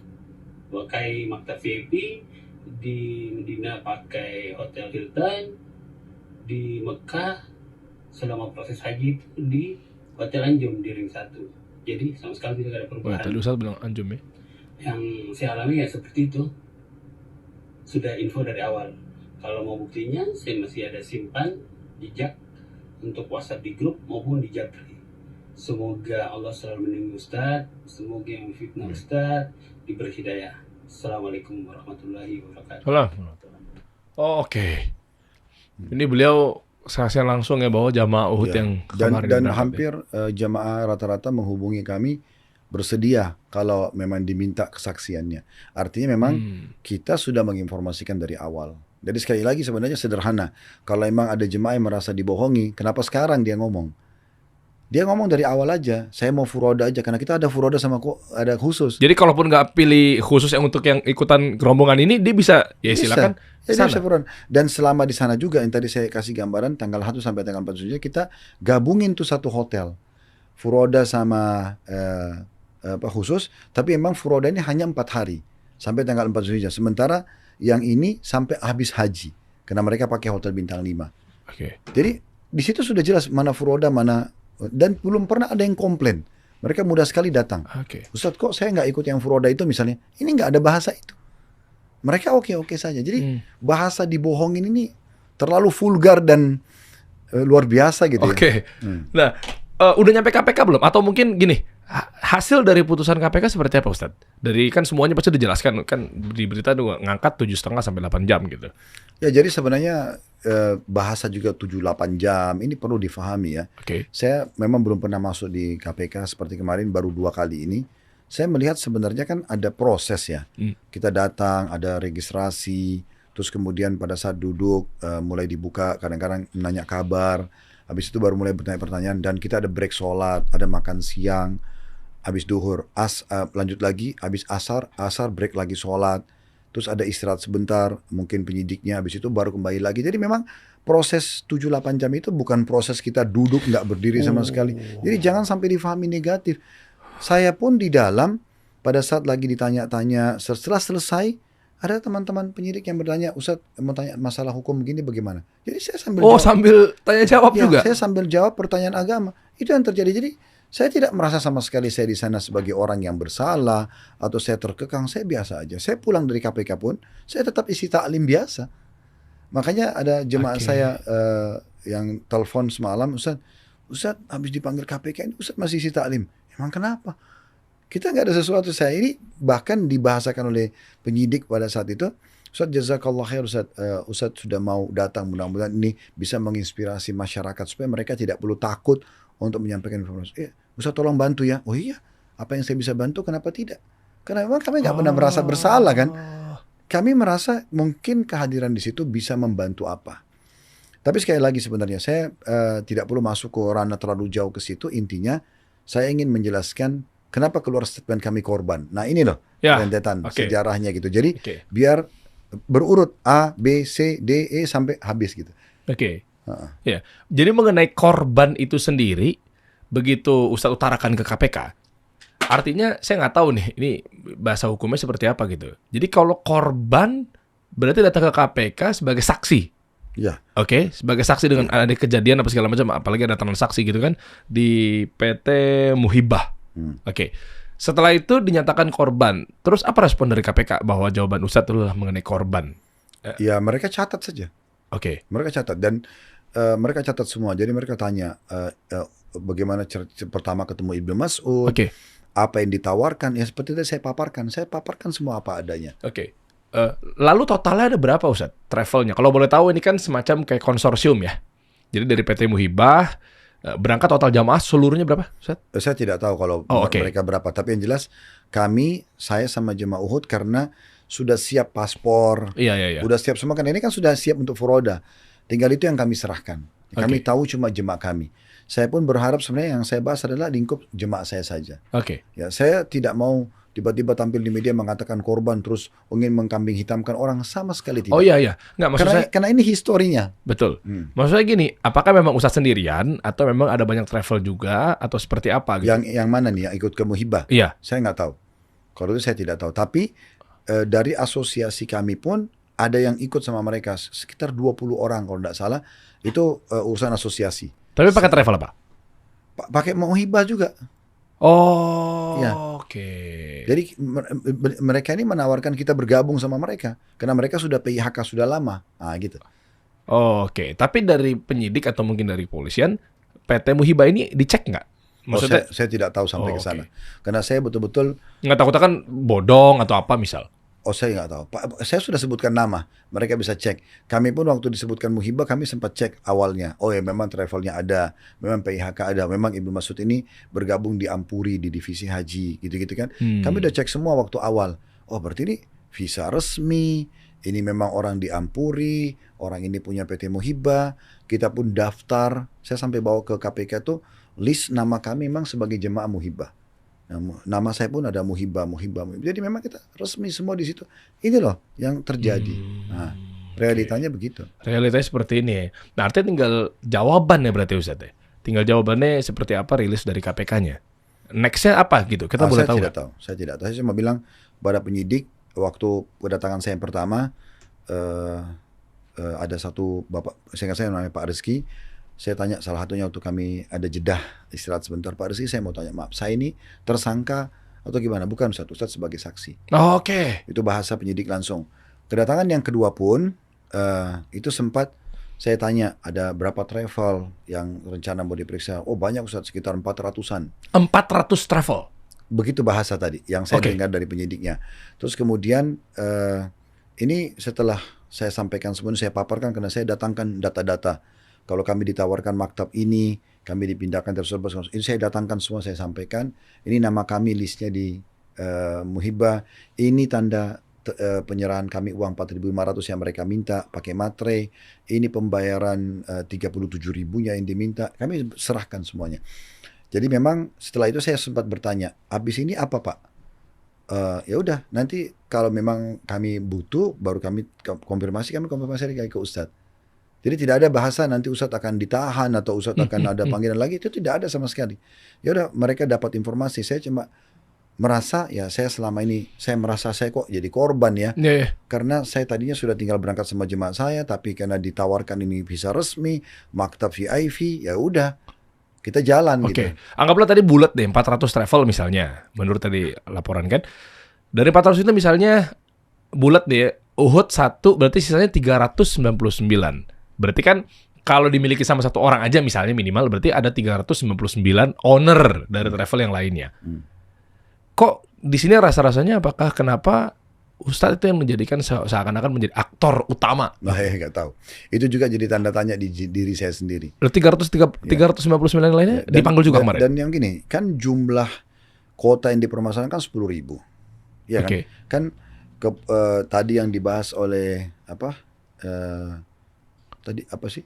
pakai maktab VIP. Di Medina pakai hotel Hilton. Di Mekah selama proses haji itu di Hotel Anjum di Ring 1. Jadi sama sekali tidak ada perubahan. Tadi Ustaz bilang Anjum ya. Yang saya alami ya seperti itu. Sudah info dari awal. Kalau mau buktinya, saya masih ada simpan jejak untuk WhatsApp di grup maupun di Japri. Semoga Allah selalu melindungi Ustaz. Semoga yang fitnah Ustaz diberi hidayah. Assalamualaikum warahmatullahi wabarakatuh. Oh, oke. Ini beliau saksian langsung ya bahwa jamaah Uhud yang kemarin dan hampir jamaah rata-rata menghubungi kami bersedia kalau memang diminta kesaksiannya. Artinya memang kita sudah menginformasikan dari awal. Jadi sekali lagi sebenarnya sederhana. Kalau memang ada jemaah yang merasa dibohongi, kenapa sekarang dia ngomong? Dia ngomong dari awal aja, saya mau furoda aja, karena kita ada furoda sama ada khusus. Jadi kalaupun nggak pilih khusus yang untuk yang ikutan rombongan ini, dia bisa, ya silakan. Ya, dia bisa furoda. Dan selama di sana juga, yang tadi saya kasih gambaran, tanggal 1 sampai tanggal 4 Zulhijjah, kita gabungin tuh satu hotel. Furoda sama khusus, tapi memang furoda ini hanya 4 hari, sampai tanggal 4 Zulhijjah. Sementara yang ini sampai habis haji, karena mereka pakai hotel bintang 5. Oke. Jadi di situ sudah jelas mana furoda, mana. Dan belum pernah ada yang komplain. Mereka mudah sekali datang. Ustadz, kok saya nggak ikut yang furoda itu misalnya? Ini nggak ada bahasa itu. Mereka oke saja. Jadi bahasa dibohongin ini terlalu vulgar dan luar biasa gitu. Ya. Nah, udah nyampe KPK belum? Atau mungkin gini, hasil dari putusan KPK seperti apa, Ustadz? Dari kan semuanya pasti dijelaskan kan di berita juga ngangkat 7,5 sampai 8 jam gitu. Ya, jadi sebenarnya bahasa juga 7-8 jam ini perlu difahami ya. Saya memang belum pernah masuk di KPK seperti kemarin, baru 2 kali ini. Saya melihat sebenarnya kan ada proses ya. Kita datang, ada registrasi, terus kemudian pada saat duduk mulai dibuka, kadang-kadang nanya kabar, habis itu baru mulai bertanya pertanyaan, dan kita ada break sholat, ada makan siang, habis duhur, lanjut lagi, habis asar break lagi sholat. Terus ada istirahat sebentar, mungkin penyidiknya, habis itu baru kembali lagi. Jadi memang proses 7-8 jam itu bukan proses kita duduk nggak berdiri sama sekali. Jadi jangan sampai difahami negatif. Saya pun di dalam, pada saat lagi ditanya-tanya, setelah selesai, ada teman-teman penyidik yang bertanya, Ustadz mau tanya masalah hukum begini bagaimana? Jadi saya sambil jawab. Sambil tanya jawab juga? Saya sambil jawab pertanyaan agama. Itu yang terjadi. Jadi saya tidak merasa sama sekali saya di sana sebagai orang yang bersalah atau saya terkekang. Saya biasa aja. Saya pulang dari KPK pun saya tetap isi taklim biasa. Makanya ada jemaah saya yang telepon semalam, Ustaz, Ustadz habis dipanggil KPK ini Ustadz masih isi taklim. Emang kenapa? Kita nggak ada sesuatu. Saya ini bahkan dibahasakan oleh penyidik pada saat itu. Ustadz jazakallah khair Ustadz, Ustadz sudah mau datang, mudah-mudahan ini bisa menginspirasi masyarakat supaya mereka tidak perlu takut untuk menyampaikan informasi. Ustadz tolong bantu ya. Oh iya, apa yang saya bisa bantu kenapa tidak? Karena memang kami nggak pernah merasa bersalah kan. Kami merasa mungkin kehadiran di situ bisa membantu apa. Tapi sekali lagi sebenarnya saya tidak perlu masuk ke ranah terlalu jauh ke situ. Intinya saya ingin menjelaskan kenapa keluar statement kami korban. Nah ini loh rentetan sejarahnya gitu. Jadi biar berurut A, B, C, D, E sampai habis gitu. Ya. Jadi mengenai korban itu sendiri, begitu Ustadz utarakan ke KPK, artinya saya nggak tahu nih, ini bahasa hukumnya seperti apa gitu. Jadi kalau korban berarti datang ke KPK sebagai saksi. Ya. Sebagai saksi dengan ada kejadian apa segala macam, apalagi ada transaksi gitu kan di PT Muhibah. Setelah itu dinyatakan korban. Terus apa respon dari KPK bahwa jawaban Ustadz adalah mengenai korban? Ya mereka catat saja. Mereka catat dan mereka catat semua. Jadi mereka tanya bagaimana pertama ketemu Ibnu Mas'ud, apa yang ditawarkan. Ya seperti itu saya paparkan semua apa adanya. Lalu totalnya ada berapa Ustadz travelnya? Kalau boleh tahu ini kan semacam kayak konsorsium ya. Jadi dari PT Muhibah berangkat total jamaah seluruhnya berapa Ustadz? Saya tidak tahu kalau mereka berapa. Tapi yang jelas saya sama jemaah Uhud karena sudah siap paspor, sudah siap semua. Karena ini kan sudah siap untuk furoda. Tinggal itu yang kami serahkan. Kami tahu cuma jemaah kami. Saya pun berharap sebenarnya yang saya bahas adalah lingkup jemaah saya saja. Ya, saya tidak mau tiba-tiba tampil di media mengatakan korban terus ingin mengkambing hitamkan orang, sama sekali tidak. Nggak, maksud karena ini historinya. Betul. Maksudnya gini, apakah memang Ustadz sendirian atau memang ada banyak travel juga atau seperti apa gitu? Yang mana nih yang ikut ke Muhibah? Saya nggak tahu. Kalau itu saya tidak tahu. Tapi dari asosiasi kami pun ada yang ikut sama mereka sekitar 20 orang kalau tidak salah. Itu urusan asosiasi. Tapi pakai travel apa? Pakai Muhibah juga. Jadi mereka ini menawarkan kita bergabung sama mereka karena mereka sudah PIHK sudah lama, gitu. Tapi dari penyidik atau mungkin dari polisian, PT Muhibah ini dicek nggak? Maksudnya saya tidak tahu sampai ke sana, karena saya betul-betul nggak takut-takut bodong atau apa misal. Saya nggak tahu. Saya sudah sebutkan nama, mereka bisa cek. Kami pun waktu disebutkan Muhibah, kami sempat cek awalnya. Memang travelnya ada, memang PIHK ada, memang Ibnu Mas'ud ini bergabung di Ampuri, di divisi haji, gitu-gitu kan. Kami udah cek semua waktu awal. Berarti ini visa resmi, ini memang orang di Ampuri, orang ini punya PT Muhibah. Kita pun daftar, saya sampai bawa ke KPK tuh list nama kami memang sebagai jemaah Muhibah. Nama saya pun ada Muhibah. Jadi memang kita resmi semua di situ. Ini loh yang terjadi. Realitanya begitu. Realitanya seperti ini. Nah, artinya tinggal jawabannya berarti Ustadz ya. Tinggal jawabannya seperti apa rilis dari KPK-nya. Next-nya apa gitu? Kita boleh tahu. Saya tidak tahu. Saya cuma bilang pada penyidik waktu kedatangan saya yang pertama ada satu bapak, saya namanya Pak Rizky. Saya tanya salah satunya waktu kami ada jedah istirahat sebentar, Pak Rizky saya mau tanya, maaf saya ini tersangka atau gimana? Bukan Ustadz sebagai saksi. Itu bahasa penyidik langsung. Kedatangan yang kedua pun itu sempat saya tanya ada berapa travel yang rencana mau diperiksa. Banyak Ustadz, sekitar 400-an. 400 travel? Begitu bahasa tadi yang saya dengar dari penyidiknya. Terus kemudian ini setelah saya sampaikan semuanya, saya paparkan karena saya datangkan data-data. Kalau kami ditawarkan maktab ini, kami dipindahkan tersebut, ini saya datangkan semua, saya sampaikan. Ini nama kami listnya di Muhibah. Ini tanda penyerahan kami uang 4.500 yang mereka minta pakai matre. Ini pembayaran 37.000-nya yang diminta. Kami serahkan semuanya. Jadi memang setelah itu saya sempat bertanya, habis ini apa Pak? Ya udah, nanti kalau memang kami butuh, baru kami konfirmasi lagi ke Ustadz. Jadi tidak ada bahasa nanti Ustadz akan ditahan atau Ustadz akan ada panggilan lagi, itu tidak ada sama sekali. Ya udah, mereka dapat informasi. Saya cuma merasa ya saya selama ini saya merasa saya kok jadi korban ya. Karena saya tadinya sudah tinggal berangkat sama jemaah saya, tapi karena ditawarkan ini visa resmi, maktab VIP, ya udah kita jalan gitu. Anggaplah tadi bulat deh 400 travel misalnya, menurut tadi laporan kan. Dari 400 itu misalnya bulat deh Uhud 1, berarti sisanya 399. Berarti kan kalau dimiliki sama satu orang aja misalnya minimal berarti ada 399 owner dari travel yang lainnya. Kok di sini rasa-rasanya apakah kenapa Ustadz itu yang menjadikan seakan-akan menjadi aktor utama? Nah, ya nggak tahu. Itu juga jadi tanda tanya di diri saya sendiri. 399 lainnya dipanggil juga kemarin. Dan yang gini, kan jumlah kota yang dipermasalahkan kan 10.000. Ya kan? Oke. Kan tadi yang dibahas oleh tadi apa sih?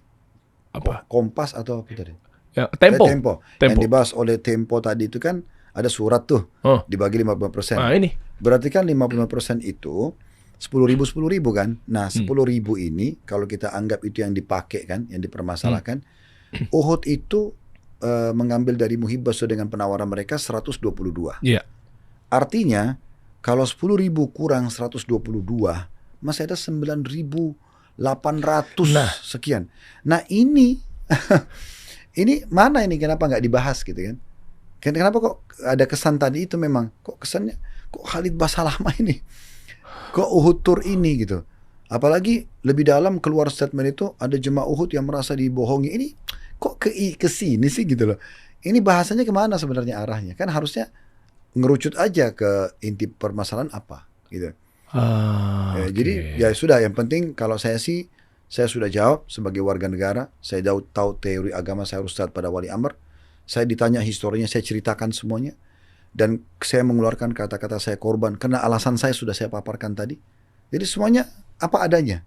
Apa? Kompas atau apa tadi? Ya, Tempo. Tempo. Yang dibahas oleh Tempo tadi itu kan ada surat tuh dibagi 50%. Nah, ini. Berarti kan 50% itu 10.000 kan. Nah, 10.000 ini kalau kita anggap itu yang dipakai kan, yang dipermasalahkan, Uhud itu mengambil dari Muhibbah sesuai dengan penawaran mereka 122. Iya. Artinya kalau 10.000 kurang 122 masih ada 9.800 sekian. Nah ini ini mana ini kenapa nggak dibahas gitu kan? Kenapa kok ada kesan tadi itu memang kok kesannya kok Khalid Basalamah ini kok Uhud Tour ini gitu. Apalagi lebih dalam keluar statement itu ada jemaah Uhud yang merasa dibohongi. Ini kok ke sini sih gitu loh. Ini bahasanya kemana sebenarnya arahnya? Kan harusnya ngerucut aja ke inti permasalahan apa gitu. Jadi ya sudah, yang penting kalau saya sudah jawab sebagai warga negara. Saya tahu teori agama, saya harus taat pada wali amr. Saya ditanya historinya, saya ceritakan semuanya. Dan saya mengeluarkan kata-kata saya korban karena alasan saya sudah saya paparkan tadi. Jadi semuanya apa adanya.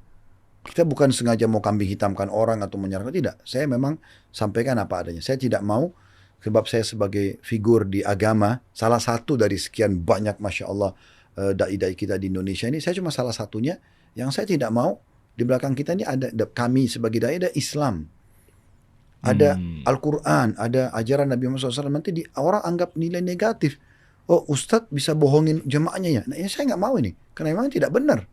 Kita bukan sengaja mau kambing hitamkan orang atau menyerang, tidak. Saya memang sampaikan apa adanya. Saya tidak mau, sebab saya sebagai figur di agama, salah satu dari sekian banyak Masya Allah dai-dai kita di Indonesia ini, saya cuma salah satunya. Yang saya tidak mau, di belakang kita ini ada kami sebagai dai, ada Islam. Ada Al-Quran, ada ajaran Nabi Muhammad SAW. Nanti orang anggap nilai negatif. Oh, Ustadz bisa bohongin jemaahnya ya. Nah, saya nggak mau ini, karena memang tidak benar.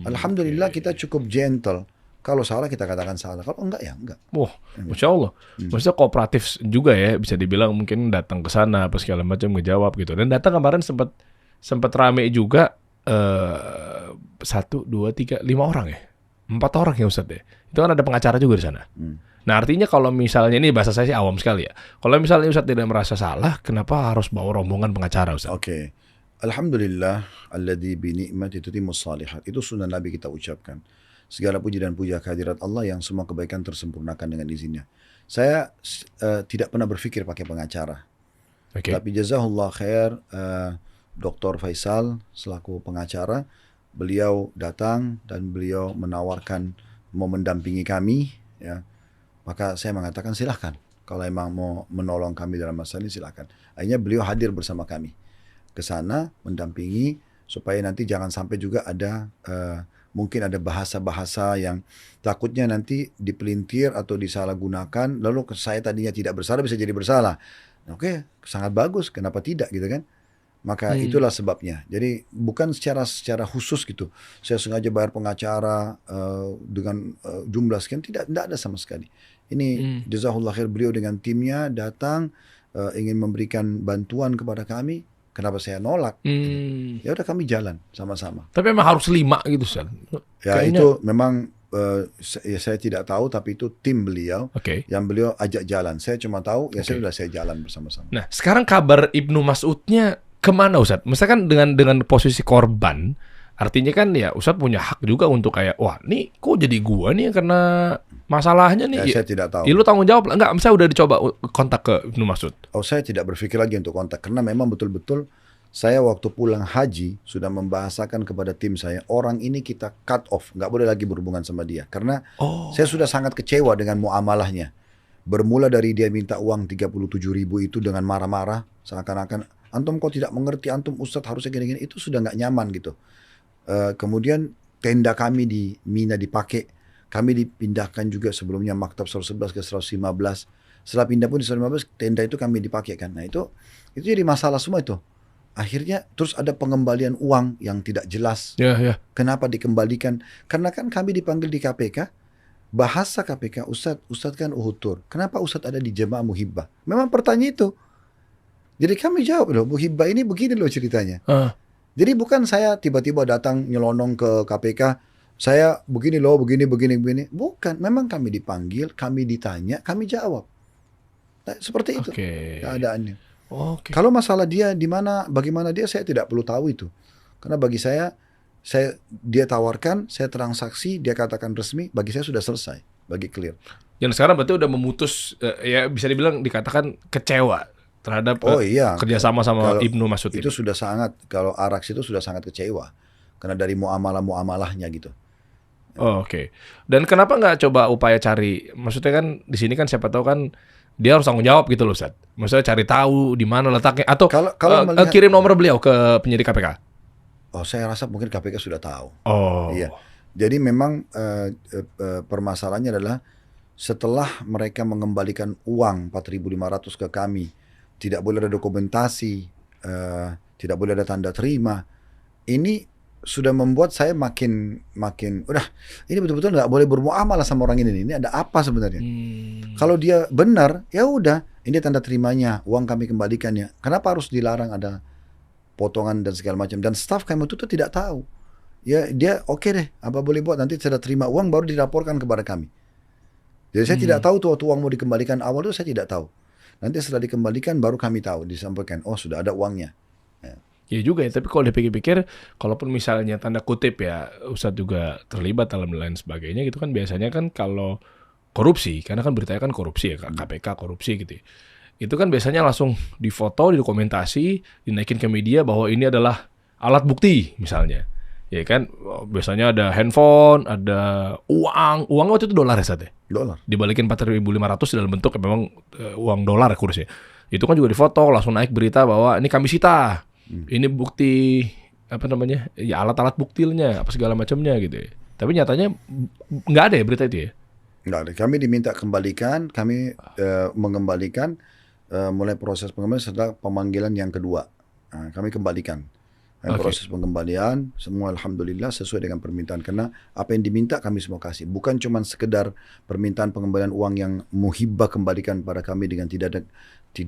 Alhamdulillah kita cukup gentle. Kalau salah kita katakan salah. Kalau enggak ya enggak. Wah, Masya Allah. Maksudnya kooperatif juga ya, bisa dibilang mungkin datang ke sana apa segala macam ngejawab gitu. Dan datang kemarin sempat rame juga 1, 2, 3, 5 orang ya. 4 orang ya Ustadz ya. Itu kan ada pengacara juga di sana. Nah artinya kalau misalnya, ini bahasa saya sih awam sekali ya. Kalau misalnya Ustadz tidak merasa salah, kenapa harus bawa rombongan pengacara Ustadz? Oke. Alhamdulillah, alladzi bi ni'mati tutimmus shalihat. Itu sunnah Nabi kita ucapkan. Segala puji dan puja kehadirat Allah yang semua kebaikan tersempurnakan dengan izinnya. Saya tidak pernah berpikir pakai pengacara. Tapi jazahullah khair, Dr. Faisal selaku pengacara, beliau datang dan beliau menawarkan mau mendampingi kami, ya. Maka saya mengatakan silahkan. Kalau emang mau menolong kami dalam masalah ini silahkan. Akhirnya beliau hadir bersama kami ke sana mendampingi supaya nanti jangan sampai juga ada mungkin ada bahasa-bahasa yang takutnya nanti dipelintir atau disalahgunakan. Lalu saya tadinya tidak bersalah bisa jadi bersalah. Oke, sangat bagus. Kenapa tidak gitu kan? Maka itulah sebabnya. Jadi bukan secara khusus gitu. Saya sengaja bayar pengacara dengan jumlah sekian, tidak ada sama sekali. Ini jazahullah khair, beliau dengan timnya datang ingin memberikan bantuan kepada kami. Kenapa saya nolak? Ya udah kami jalan sama-sama. Tapi memang harus 5 gitu Ustaz. Ya kayaknya, itu memang ya saya tidak tahu, tapi itu tim beliau yang beliau ajak jalan. Saya cuma tahu ya saya jalan bersama-sama. Nah sekarang kabar Ibnu Mas'udnya kemana Ustadz? Misalkan dengan posisi korban, artinya kan ya Ustadz punya hak juga untuk kayak, wah nih kok jadi gua nih karena masalahnya nih. Ya, saya tidak tahu. Ya, lu tanggung jawab lah. Enggak, saya udah dicoba kontak ke Ibnu Mas'ud. Oh, saya tidak berpikir lagi untuk kontak. Karena memang betul-betul saya waktu pulang haji sudah membahasakan kepada tim saya, orang ini kita cut off. Nggak boleh lagi berhubungan sama dia. Karena saya sudah sangat kecewa dengan muamalahnya. Bermula dari dia minta uang 37.000 itu dengan marah-marah. Seakan-akan, antum kok tidak mengerti, antum Ustadz harusnya gini-gini. Itu sudah nggak nyaman gitu. Kemudian tenda kami di Mina dipakai. Kami dipindahkan juga sebelumnya maktab 111 ke 115. Setelah pindah pun di 115 tenda itu kami dipakai kan. Nah itu jadi masalah semua itu. Akhirnya terus ada pengembalian uang yang tidak jelas. Kenapa dikembalikan? Karena kan kami dipanggil di KPK. Bahasa KPK, Ustadz kan Uhud Tour. Kenapa Ustadz ada di Jemaah Muhibbah? Memang pertanyaan itu. Jadi kami jawab loh, Muhibbah ini begini loh ceritanya. Jadi bukan saya tiba-tiba datang nyelonong ke KPK, saya begini loh, begini. Bukan, memang kami dipanggil, kami ditanya, kami jawab. Nah, seperti itu keadaannya. Kalau masalah dia di mana, bagaimana dia, saya tidak perlu tahu itu. Karena bagi saya dia tawarkan, saya transaksi, dia katakan resmi, bagi saya sudah selesai, bagi clear. Yang sekarang berarti udah memutus, ya bisa dibilang dikatakan kecewa terhadap kerjasama sama Ibnu Mas'ud itu sudah sangat, kalau Arax itu sudah sangat kecewa karena dari muamalahnya gitu. Oke. Dan kenapa nggak coba upaya cari, maksudnya kan di sini kan siapa tahu kan dia harus tanggung jawab gitu loh, Ustaz. Maksudnya cari tahu di mana letaknya, atau kalau kirim nomor beliau ke penyidik KPK. Oh, saya rasa mungkin KPK sudah tahu. Oh. Iya. Jadi memang permasalahannya adalah setelah mereka mengembalikan uang 4.500 ke kami, tidak boleh ada dokumentasi, tidak boleh ada tanda terima. Ini sudah membuat saya makin udah, ini betul-betul nggak boleh bermuamalah sama orang ini. Ini ada apa sebenarnya? Kalau dia benar, ya udah, ini tanda terimanya, uang kami kembalikannya. Kenapa harus dilarang ada potongan dan segala macam? Dan staf kami itu tidak tahu. Ya dia oke deh, apa boleh buat, nanti saya terima uang baru dilaporkan kepada kami. Jadi saya tidak tahu tuh waktu uang mau dikembalikan, awal itu saya tidak tahu. Nanti setelah dikembalikan baru kami tahu, disampaikan, oh sudah ada uangnya. Ya juga ya, tapi kalau dipikir-pikir, kalaupun misalnya tanda kutip ya, Ustadz juga terlibat dalam lain sebagainya gitu kan, biasanya kan kalau korupsi, karena kan beritanya kan korupsi ya, KPK korupsi gitu ya. Itu kan biasanya langsung difoto, didokumentasi, dinaikin ke media bahwa ini adalah alat bukti misalnya. Ya kan, biasanya ada handphone, ada uang waktu itu dolar ya, Ustadz ya? Dolar. Dibalikin 4.500 dalam bentuk memang uang dolar kursnya. Itu kan juga difoto, langsung naik berita bahwa ini kami sita. Ini bukti apa namanya? Ya alat-alat buktinya, apa segala macamnya gitu ya. Tapi nyatanya nggak ada ya berita itu ya? Nggak ada. Kami diminta kembalikan, kami mengembalikan mulai proses pengembalian setelah pemanggilan yang kedua. Nah, kami kembalikan. Proses pengembalian semua alhamdulillah sesuai dengan permintaan, karena apa yang diminta kami semua kasih, bukan cuma sekedar permintaan pengembalian uang yang muhibah kembalikan pada kami dengan tidak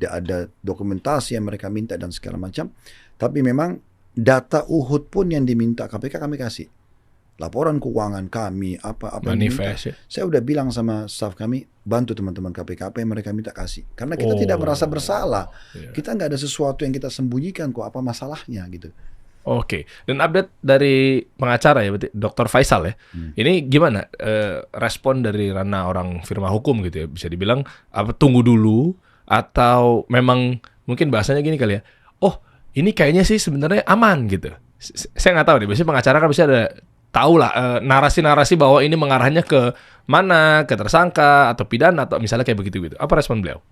ada dokumentasi yang mereka minta dan segala macam, tapi memang data Uhud pun yang diminta KPK kami kasih, laporan keuangan kami, apa yang diminta. Saya udah bilang sama staf kami, bantu teman-teman KPK apa yang mereka minta kasih, karena kita tidak merasa bersalah, kita nggak ada sesuatu yang kita sembunyikan kok, apa masalahnya gitu. Oke, dan update dari pengacara ya, berarti Dr. Faisal ya. Ini gimana respon dari ranah orang firma hukum gitu ya? Bisa dibilang apa, tunggu dulu, atau memang mungkin bahasanya gini kali ya? Oh, ini kayaknya sih sebenarnya aman gitu. Saya nggak tahu deh. Biasanya pengacara kan bisa ada tahu lah narasi-narasi bahwa ini mengarahnya ke mana, ke tersangka atau pidana atau misalnya kayak begitu gitu. Apa respon beliau?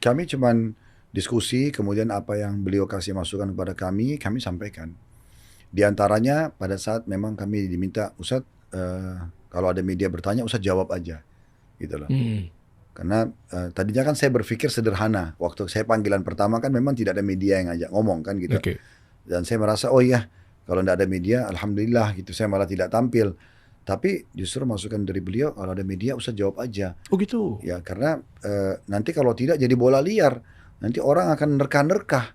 Kami cuman diskusi, kemudian apa yang beliau kasih masukan kepada kami sampaikan. Di antaranya pada saat memang kami diminta, Ustadz, kalau ada media bertanya, Ustadz jawab aja, gitu loh. Karena tadinya kan saya berpikir sederhana. Waktu saya panggilan pertama kan memang tidak ada media yang ngajak ngomong kan gitu. Dan saya merasa, oh iya, kalau tidak ada media, alhamdulillah gitu. Saya malah tidak tampil. Tapi justru masukan dari beliau, kalau ada media, Ustadz jawab aja. Oh gitu? Ya karena nanti kalau tidak jadi bola liar. Nanti orang akan nerka-nerka.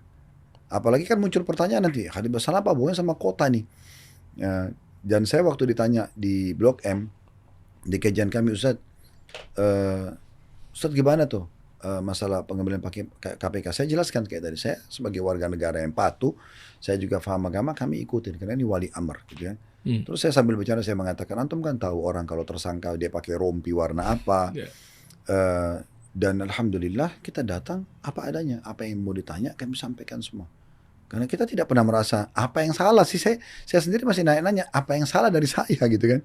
Apalagi kan muncul pertanyaan nanti, Habib Hasan apa hubungannya sama kota nih? Dan saya waktu ditanya di Blok M, di kajian kami, Ustadz gimana tuh masalah pengambilan KPK? Saya jelaskan kayak tadi, saya sebagai warga negara yang patuh, saya juga paham agama, kami ikutin, karena ini wali amr gitu ya. Terus saya sambil bicara, saya mengatakan, antum kan tahu orang kalau tersangka dia pakai rompi warna apa. Dan alhamdulillah kita datang apa adanya, apa yang mau ditanya kami sampaikan semua. Karena kita tidak pernah merasa apa yang salah sih, saya sendiri masih nanya apa yang salah dari saya gitu kan.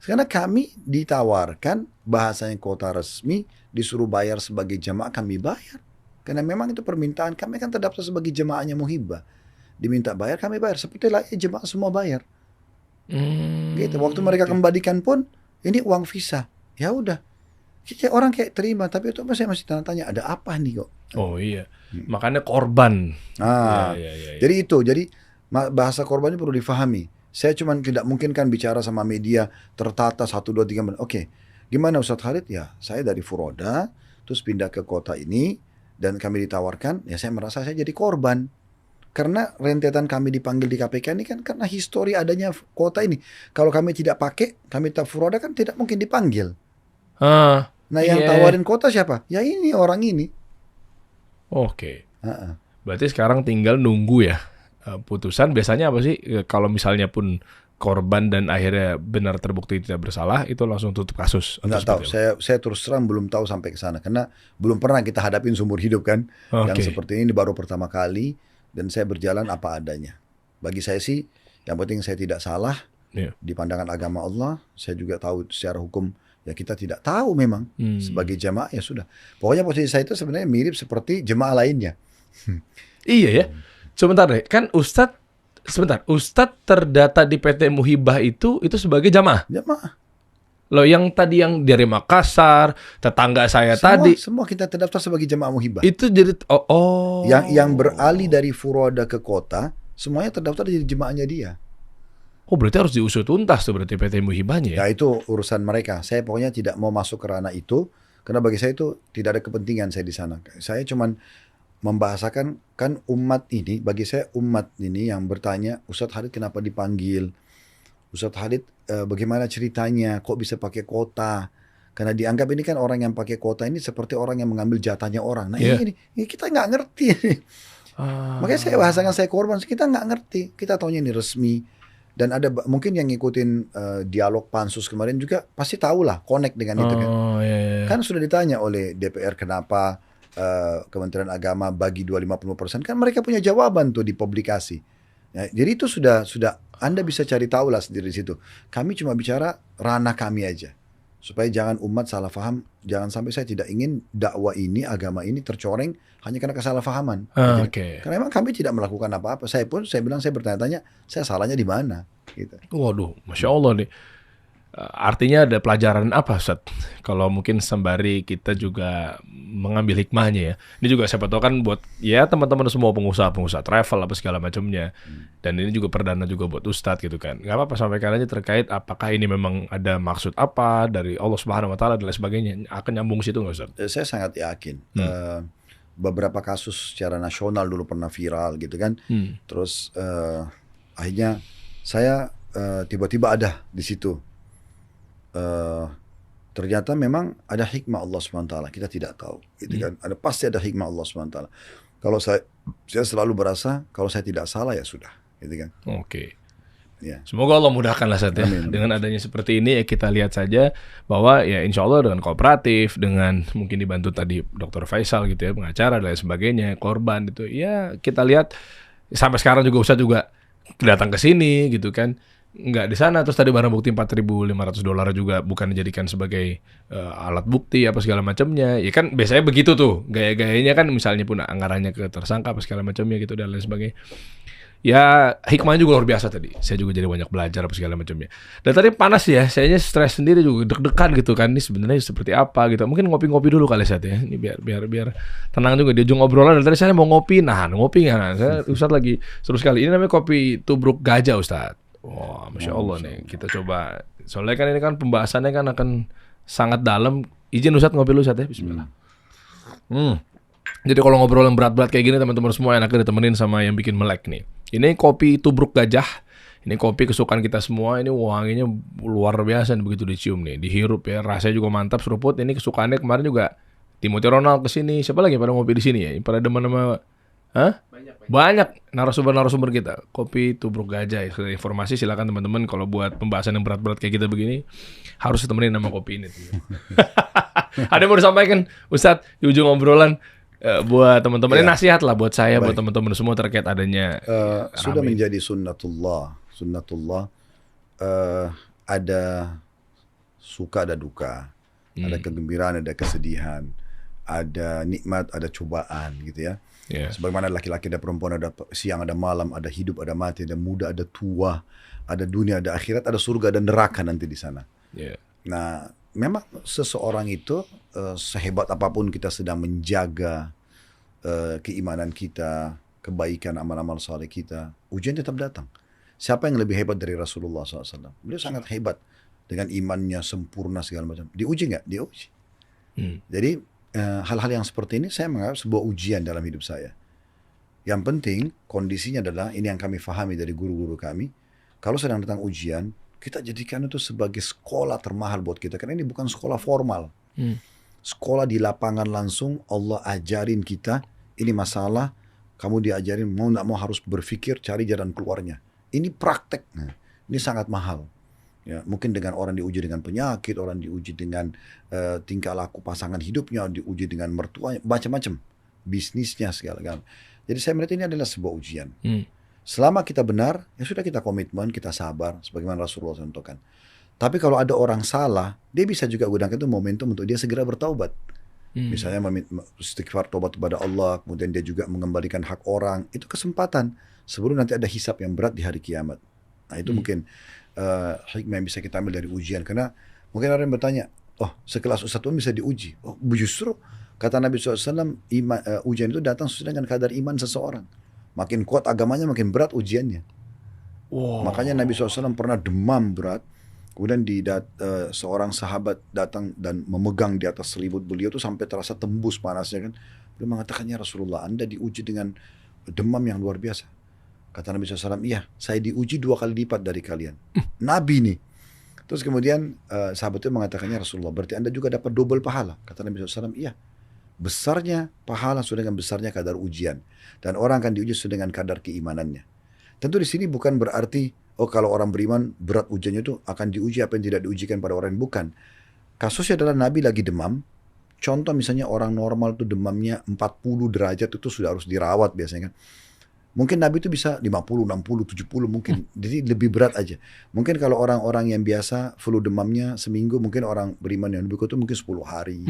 Karena kami ditawarkan bahasanya kota resmi, disuruh bayar sebagai jamaah, kami bayar. Karena memang itu permintaan, kami kan terdaftar sebagai jamaahnya muhibah. Diminta bayar, kami bayar. Seperti layaknya jemaah semua bayar. Gitu. Waktu mereka kembalikan pun ini uang visa. Ya udah. Orang kayak terima, tapi itu saya masih tanya ada apa nih kok? Oh iya, makanya korban. Ya. Jadi bahasa korbannya perlu difahami. Saya cuma tidak mungkin kan bicara sama media tertata 1, 2, 3 menit. Oke, gimana Ustadz Khalid? Ya saya dari Furoda, terus pindah ke kota ini, dan kami ditawarkan, ya saya merasa saya jadi korban. Karena rentetan kami dipanggil di KPK ini kan karena histori adanya kuota ini. Kalau kami tidak pakai, kami tak furoda kan tidak mungkin dipanggil. Ah, Nah yang iya. tawarin kuota siapa? Ya ini orang ini. Oke. Heeh. Berarti sekarang tinggal nunggu ya putusan. Biasanya apa sih kalau misalnya pun korban dan akhirnya benar terbukti tidak bersalah, itu langsung tutup kasus? Atau Nggak tahu. seperti apa? Saya terus terang belum tahu sampai ke sana karena belum pernah kita hadapin seumur hidup kan. Oke. Yang seperti ini baru pertama kali dan saya berjalan apa adanya. Bagi saya sih yang penting saya tidak salah Iya. di pandangan agama Allah. Saya juga tahu secara hukum ya kita tidak tahu memang sebagai jamaah ya sudah. Pokoknya posisi saya itu sebenarnya mirip seperti jemaah lainnya. Iya ya. Sebentar deh, kan Ustadz terdata di PT Muhibah itu sebagai jamaah. Jamaah. Loh, yang tadi yang dari Makassar, tetangga saya tadi Semua kita terdaftar sebagai jemaah muhibah. itu jadi oh. Yang beralih dari furoda ke kota, semuanya terdaftar jadi jemaahnya dia. Oh, berarti harus diusut tuntas tuh berarti PT Muhibahnya ya. Ya itu urusan mereka. Saya pokoknya tidak mau masuk ke ranah itu karena bagi saya itu tidak ada kepentingan saya di sana. Saya cuman membahasakan kan umat ini, bagi saya umat ini yang bertanya, Ustadz Halid kenapa dipanggil? Ustadz Halid bagaimana ceritanya? Kok bisa pakai kuota? Karena dianggap ini kan orang yang pakai kuota ini seperti orang yang mengambil jatahnya orang. Nah ini kita nggak ngerti. Makanya saya bahasakan saya korban, kita nggak ngerti. Kita taunya ini resmi. Dan ada mungkin yang ngikutin dialog pansus kemarin juga pasti tahu lah, connect dengan itu kan. Oh, iya. Kan sudah ditanya oleh DPR kenapa Kementerian Agama bagi 250%, kan mereka punya jawaban tuh di publikasi. Ya, jadi itu sudah Anda bisa cari tahu lah sendiri di situ. Kami cuma bicara ranah kami aja. Supaya jangan umat salah paham, jangan sampai saya tidak ingin dakwah ini, agama ini tercoreng hanya karena kesalahpahaman. Oke. Karena memang kami tidak melakukan apa-apa. Saya bilang, saya bertanya-tanya, saya salahnya di mana? Gitu. Waduh, Masya Allah nih. Artinya ada pelajaran apa, Ustaz? Kalau mungkin sembari kita juga mengambil hikmahnya ya. Ini juga siapa tahu kan buat ya teman-teman semua pengusaha travel apa segala macamnya. Dan ini juga perdana juga buat Ustadz gitu kan. Gak apa-apa sampaikan aja terkait apakah ini memang ada maksud apa dari Allah Subhanahu Wa Taala dan lain sebagainya. Akan nyambung situ nggak, Ustaz? Saya sangat yakin. Beberapa kasus secara nasional dulu pernah viral gitu kan. Terus akhirnya saya tiba-tiba ada di situ. Ternyata memang ada hikmah Allah SWT, kita tidak tahu gitu kan. Pasti ada hikmah Allah SWT. Kalau saya selalu berasa kalau saya tidak salah ya sudah gitu kan. Oke. Ya. Semoga Allah mudahkan lah Ustaz ya. Dengan adanya seperti ini ya kita lihat saja bahwa ya insya Allah dengan kooperatif, dengan mungkin dibantu tadi Dr. Faisal gitu ya, pengacara dan lain sebagainya, korban itu ya kita lihat sampai sekarang juga Ustaz juga datang ke sini gitu kan. Nggak di sana, terus tadi barang bukti $4.500 juga bukan dijadikan sebagai alat bukti apa segala macamnya. Ya kan biasanya begitu tuh gaya-gayanya kan, misalnya pun anggarannya ke tersangka apa segala macamnya gitu dan lain sebagainya. Ya hikmahnya juga luar biasa tadi. Saya juga jadi banyak belajar apa segala macamnya. Dan tadi panas ya, sayanya stres sendiri juga, deg-degan gitu kan. Ini sebenarnya seperti apa gitu. Mungkin ngopi-ngopi dulu kali Ustaz ya. Ini biar tenang juga di ujung obrolan. Dan tadi saya mau ngopi, ngopi nggak? Saya Ustaz lagi seru sekali. Ini namanya kopi tubruk gajah Ustaz. Wah, Masya Allah nih. Kita coba. Soalnya kan ini kan pembahasannya kan akan sangat dalam. Izin Ustaz ngopi dulu Ustaz ya. Bismillah. Jadi kalau ngobrol yang berat-berat kayak gini teman-teman semua enaknya ditemenin sama yang bikin melek nih. Ini kopi tubruk gajah. Ini kopi kesukaan kita semua. Ini wanginya luar biasa nih, begitu dicium nih. Dihirup ya. Rasanya juga mantap, seruput. Ini kesukaannya kemarin juga Timothy Ronald kesini. Siapa lagi pada ngopi di sini ya? Pada demen sama banyak narasumber kita. Kopi tubruk gajah. Informasi silakan teman-teman. Kalau buat pembahasan yang berat-berat kayak kita begini, harus ditemenin sama kopi ini. Ada yang mau disampaikan Ustadz di ujung obrolan buat teman-teman? Ini nasihat lah buat saya, buat teman-teman semua terkait adanya sudah menjadi sunnatullah. Ada suka, ada duka, ada kegembiraan, ada kesedihan, ada nikmat, ada cobaan gitu ya. Sebagaimana laki-laki ada perempuan, ada siang, ada malam, ada hidup, ada mati, ada muda, ada tua, ada dunia, ada akhirat, ada surga dan neraka nanti di sana. Nah, memang seseorang itu sehebat apapun kita sedang menjaga keimanan kita, kebaikan, amal-amal saleh kita, ujian tetap datang. Siapa yang lebih hebat dari Rasulullah SAW? Beliau sangat hebat dengan imannya sempurna segala macam. Diuji nggak? Diuji. Jadi hal-hal yang seperti ini saya menganggap sebuah ujian dalam hidup saya. Yang penting kondisinya adalah, ini yang kami fahami dari guru-guru kami, kalau sedang datang ujian, kita jadikan itu sebagai sekolah termahal buat kita. Karena ini bukan sekolah formal. Sekolah di lapangan langsung, Allah ajarin kita, ini masalah, kamu diajarin mau nggak mau harus berpikir, cari jalan keluarnya. Ini praktek. Nah, ini sangat mahal. Ya, mungkin dengan orang diuji dengan penyakit, orang diuji dengan tingkah laku pasangan hidupnya, diuji dengan mertuanya, macam-macam, bisnisnya segala-galanya. Jadi saya melihat ini adalah sebuah ujian. Selama kita benar, ya sudah, kita komitmen, kita sabar, sebagaimana Rasulullah contohkan. Tapi kalau ada orang salah, dia bisa juga gunakan itu momentum untuk dia segera bertaubat. Misalnya istighfar, tobat kepada Allah, kemudian dia juga mengembalikan hak orang, itu kesempatan sebelum nanti ada hisab yang berat di hari kiamat. Nah itu mungkin hikmah yang bisa kita ambil dari ujian. Karena mungkin orang yang bertanya, oh sekelas Ustadz pun bisa diuji. Oh justru kata Nabi SAW, ujian itu datang sesuai dengan kadar iman seseorang. Makin kuat agamanya, makin berat ujiannya. Makanya Nabi SAW pernah demam berat. Kemudian seorang sahabat datang dan memegang di atas selimut beliau itu sampai terasa tembus panasnya kan. Beliau mengatakannya, Rasulullah, Anda diuji dengan demam yang luar biasa. Kata Nabi SAW, iya, saya diuji 2 kali lipat dari kalian. Nabi nih. Terus kemudian sahabat itu mengatakannya, Rasulullah, berarti Anda juga dapat double pahala. Kata Nabi SAW, iya. Besarnya pahala sudah dengan besarnya kadar ujian. Dan orang akan diuji sudah dengan kadar keimanannya. Tentu di sini bukan berarti, oh kalau orang beriman berat ujiannya itu akan diuji apa yang tidak diujikan pada orang yang bukan. Kasusnya adalah Nabi lagi demam. Contoh misalnya orang normal tuh demamnya 40 derajat itu sudah harus dirawat biasanya kan. Mungkin Nabi itu bisa 50, 60, 70 mungkin. Jadi lebih berat aja. Mungkin kalau orang-orang yang biasa flu demamnya seminggu, mungkin orang beriman yang lebih kuat itu mungkin 10 hari.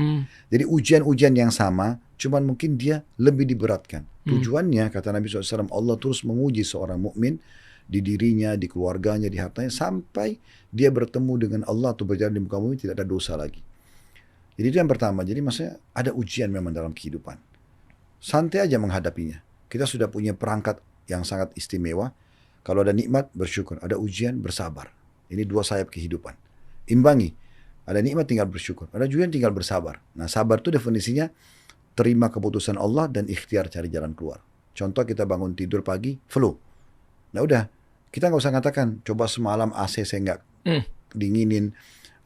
Jadi ujian-ujian yang sama, cuman mungkin dia lebih diberatkan. Tujuannya, kata Nabi SAW, Allah terus menguji seorang mukmin di dirinya, di keluarganya, di hartanya, sampai dia bertemu dengan Allah atau berjalan di muka bumi tidak ada dosa lagi. Jadi itu yang pertama. Jadi maksudnya ada ujian memang dalam kehidupan. Santai aja menghadapinya. Kita sudah punya perangkat yang sangat istimewa. Kalau ada nikmat, bersyukur. Ada ujian, bersabar. Ini 2 sayap kehidupan. Imbangi. Ada nikmat, tinggal bersyukur. Ada ujian, tinggal bersabar. Nah, sabar itu definisinya terima keputusan Allah dan ikhtiar cari jalan keluar. Contoh kita bangun tidur pagi, flu. Nah udah, kita nggak usah katakan, coba semalam AC saya nggak dinginin,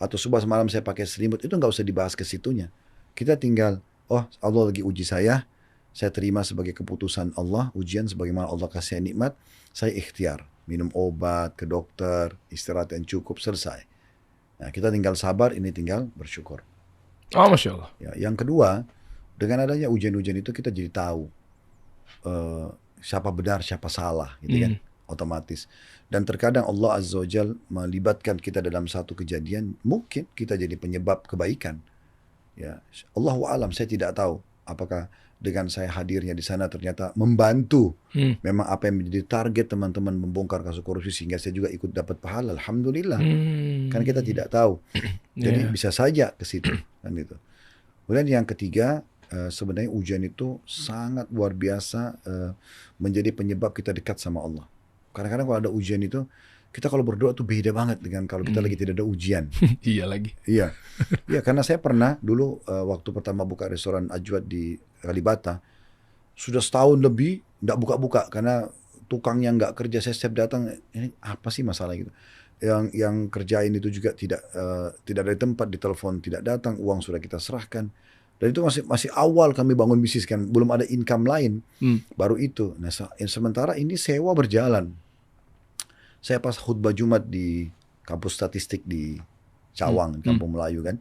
atau coba semalam saya pakai selimut. Itu nggak usah dibahas ke situnya. Kita tinggal, oh Allah lagi uji saya terima sebagai keputusan Allah, ujian sebagaimana Allah kasih nikmat, saya ikhtiar, minum obat, ke dokter, istirahat yang cukup, selesai. Nah, kita tinggal sabar, ini tinggal bersyukur. Oh, Masya Allah. Ya, yang kedua, dengan adanya ujian-ujian itu kita jadi tahu siapa benar, siapa salah, gitu kan, otomatis. Dan terkadang Allah Azza wa Jal melibatkan kita dalam satu kejadian, mungkin kita jadi penyebab kebaikan. Ya, Allahu a'lam, saya tidak tahu apakah dengan saya hadirnya di sana ternyata membantu memang apa yang menjadi target teman-teman membongkar kasus korupsi, sehingga saya juga ikut dapat pahala. Alhamdulillah. Kan kita tidak tahu. Jadi bisa saja ke situ kan itu. Kemudian yang ketiga, sebenarnya ujian itu sangat luar biasa menjadi penyebab kita dekat sama Allah. Kadang-kadang kalau ada ujian itu, kita kalau berdoa tuh beda banget dengan kalau kita lagi tidak ada ujian. Iya lagi. Iya. Iya, karena saya pernah dulu waktu pertama buka restoran Ajwad di Kalibata, sudah setahun lebih nggak buka-buka karena tukangnya nggak kerja. Saya setiap datang, ini apa sih masalah gitu. Yang kerjain itu juga tidak ada di tempat, di telepon tidak datang, uang sudah kita serahkan. Dan itu masih awal kami bangun bisnis kan, belum ada income lain. Baru itu. Nah, sementara ini sewa berjalan. Saya pas khutbah Jumat di kampus statistik di Cawang, Kampung Melayu kan.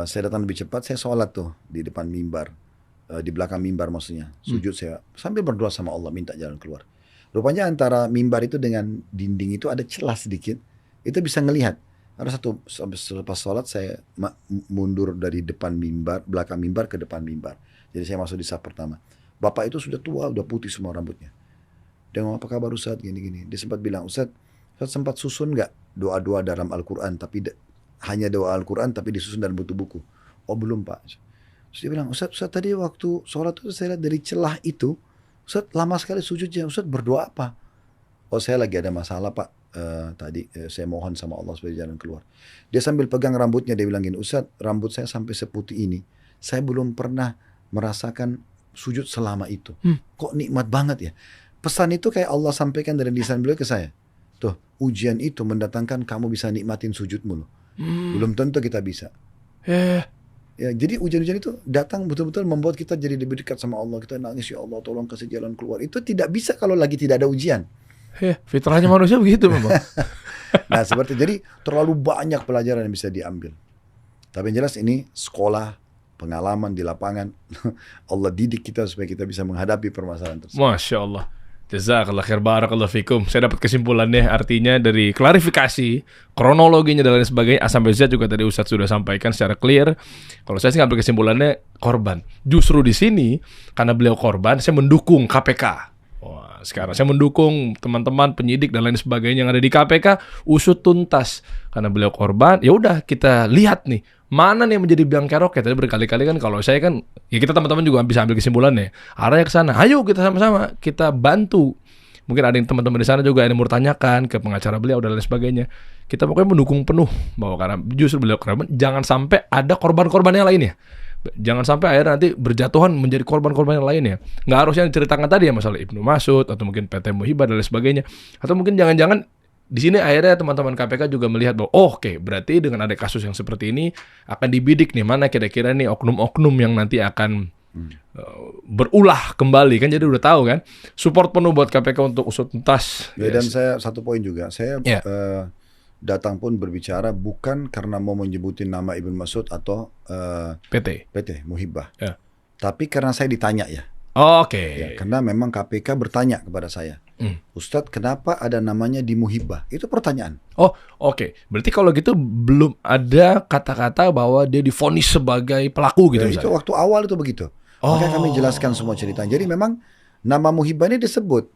Saya datang lebih cepat, saya sholat tuh di depan mimbar. Di belakang mimbar maksudnya. Sujud saya sambil berdoa sama Allah, minta jalan keluar. Rupanya antara mimbar itu dengan dinding itu ada celah sedikit. Itu bisa ngelihat. Ada satu, selepas sholat saya mundur dari depan mimbar, belakang mimbar ke depan mimbar. Jadi saya masuk di saf pertama. Bapak itu sudah tua, udah putih semua rambutnya. Dia ngomong, apa kabar Ustaz, gini-gini. Dia sempat bilang, Ustaz sempat susun nggak doa-doa dalam Al-Quran, tapi hanya doa Al-Quran tapi disusun dalam buku-buku? Oh belum Pak. Terus dia bilang, Ustaz tadi waktu sholat itu saya lihat dari celah itu, Ustaz lama sekali sujudnya, Ustaz berdoa apa? Oh saya lagi ada masalah Pak, tadi saya mohon sama Allah supaya jalan keluar. Dia sambil pegang rambutnya, dia bilang gini, Ustaz rambut saya sampai seputih ini, saya belum pernah merasakan sujud selama itu. Kok nikmat banget ya. Pesan itu kayak Allah sampaikan dari lisan beliau ke saya. Tuh, ujian itu mendatangkan kamu bisa nikmatin sujudmu loh. Belum tentu kita bisa. Ya, jadi ujian-ujian itu datang betul-betul membuat kita jadi lebih dekat sama Allah. Kita nangis, ya Allah tolong kasih jalan keluar. Itu tidak bisa kalau lagi tidak ada ujian. Fitrahnya manusia begitu memang. Nah seperti jadi terlalu banyak pelajaran yang bisa diambil. Tapi yang jelas ini sekolah, pengalaman di lapangan. Allah didik kita supaya kita bisa menghadapi permasalahan tersebut. Masya Allah. Jazakallah khair, barakallahu fikum. Saya dapat kesimpulannya, artinya dari klarifikasi, kronologinya dan lain sebagainya, A sampai Z juga tadi Ustadz sudah sampaikan secara clear. Kalau saya sih ngambil kesimpulannya korban. Justru di sini, karena beliau korban, saya mendukung KPK. Wah, sekarang saya mendukung teman-teman penyidik dan lain sebagainya yang ada di KPK usut tuntas. Karena beliau korban, ya udah kita lihat nih, mana nih yang menjadi biang kerok ya. Tadi berkali-kali kan kalau saya kan, ya kita teman-teman juga bisa ambil kesimpulannya. Arahnya ke sana. Ayo kita sama-sama kita bantu. Mungkin ada yang teman-teman di sana juga yang mau tanyakan ke pengacara beliau dan lain sebagainya. Kita pokoknya mendukung penuh bahwa karena justru beliau korban, jangan sampai ada korban-korban yang lainnya. Jangan sampai akhirnya nanti berjatuhan menjadi korban-korban yang lainnya. Nggak harus yang diceritakan tadi ya, masalah Ibnu Mas'ud atau mungkin PT Muhibah dan lain sebagainya. Atau mungkin jangan-jangan di sini akhirnya teman-teman KPK juga melihat bahwa oke, berarti dengan ada kasus yang seperti ini akan dibidik nih mana kira-kira nih oknum-oknum yang nanti akan berulah kembali kan, jadi udah tahu kan. Support penuh buat KPK untuk usut tuntas. Ya, dan saya satu poin juga, saya datang pun berbicara bukan karena mau menyebutin nama Ibnu Mas'ud atau PT Muhibah, tapi karena saya ditanya ya. Ya, karena memang KPK bertanya kepada saya, Ustadz kenapa ada namanya di Muhibah? Itu pertanyaan. Berarti kalau gitu belum ada kata-kata bahwa dia divonis sebagai pelaku gitu. Itu waktu awal itu begitu. Makanya kami jelaskan semua cerita. Jadi memang nama Muhibah ini disebut.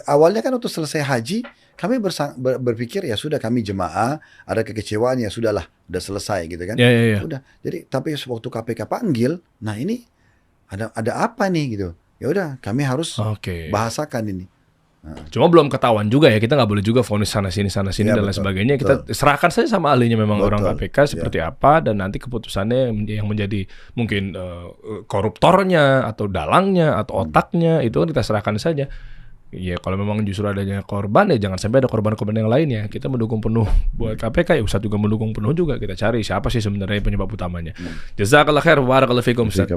Awalnya kan waktu selesai haji, kami berpikir ya sudah kami jemaah, ada kekecewaan ya sudahlah, udah selesai gitu kan. Udah. Jadi tapi waktu KPK panggil, nah ini ada apa nih gitu. Ya udah, kami harus bahasakan ini. Cuma belum ketahuan juga ya, kita nggak boleh juga vonis sana sini ya, dan lain sebagainya. Kita serahkan saja sama ahlinya memang orang KPK seperti apa, dan nanti keputusannya yang menjadi mungkin koruptornya atau dalangnya atau otaknya itu kan kita serahkan saja. Ya kalau memang justru adanya korban ya jangan sampai ada korban-korban yang lainnya. Kita mendukung penuh buat KPK, ya Ustadz juga mendukung penuh juga. Kita cari siapa sih sebenarnya penyebab utamanya. Jazakallah khair, barakallahu fikum Ustadz.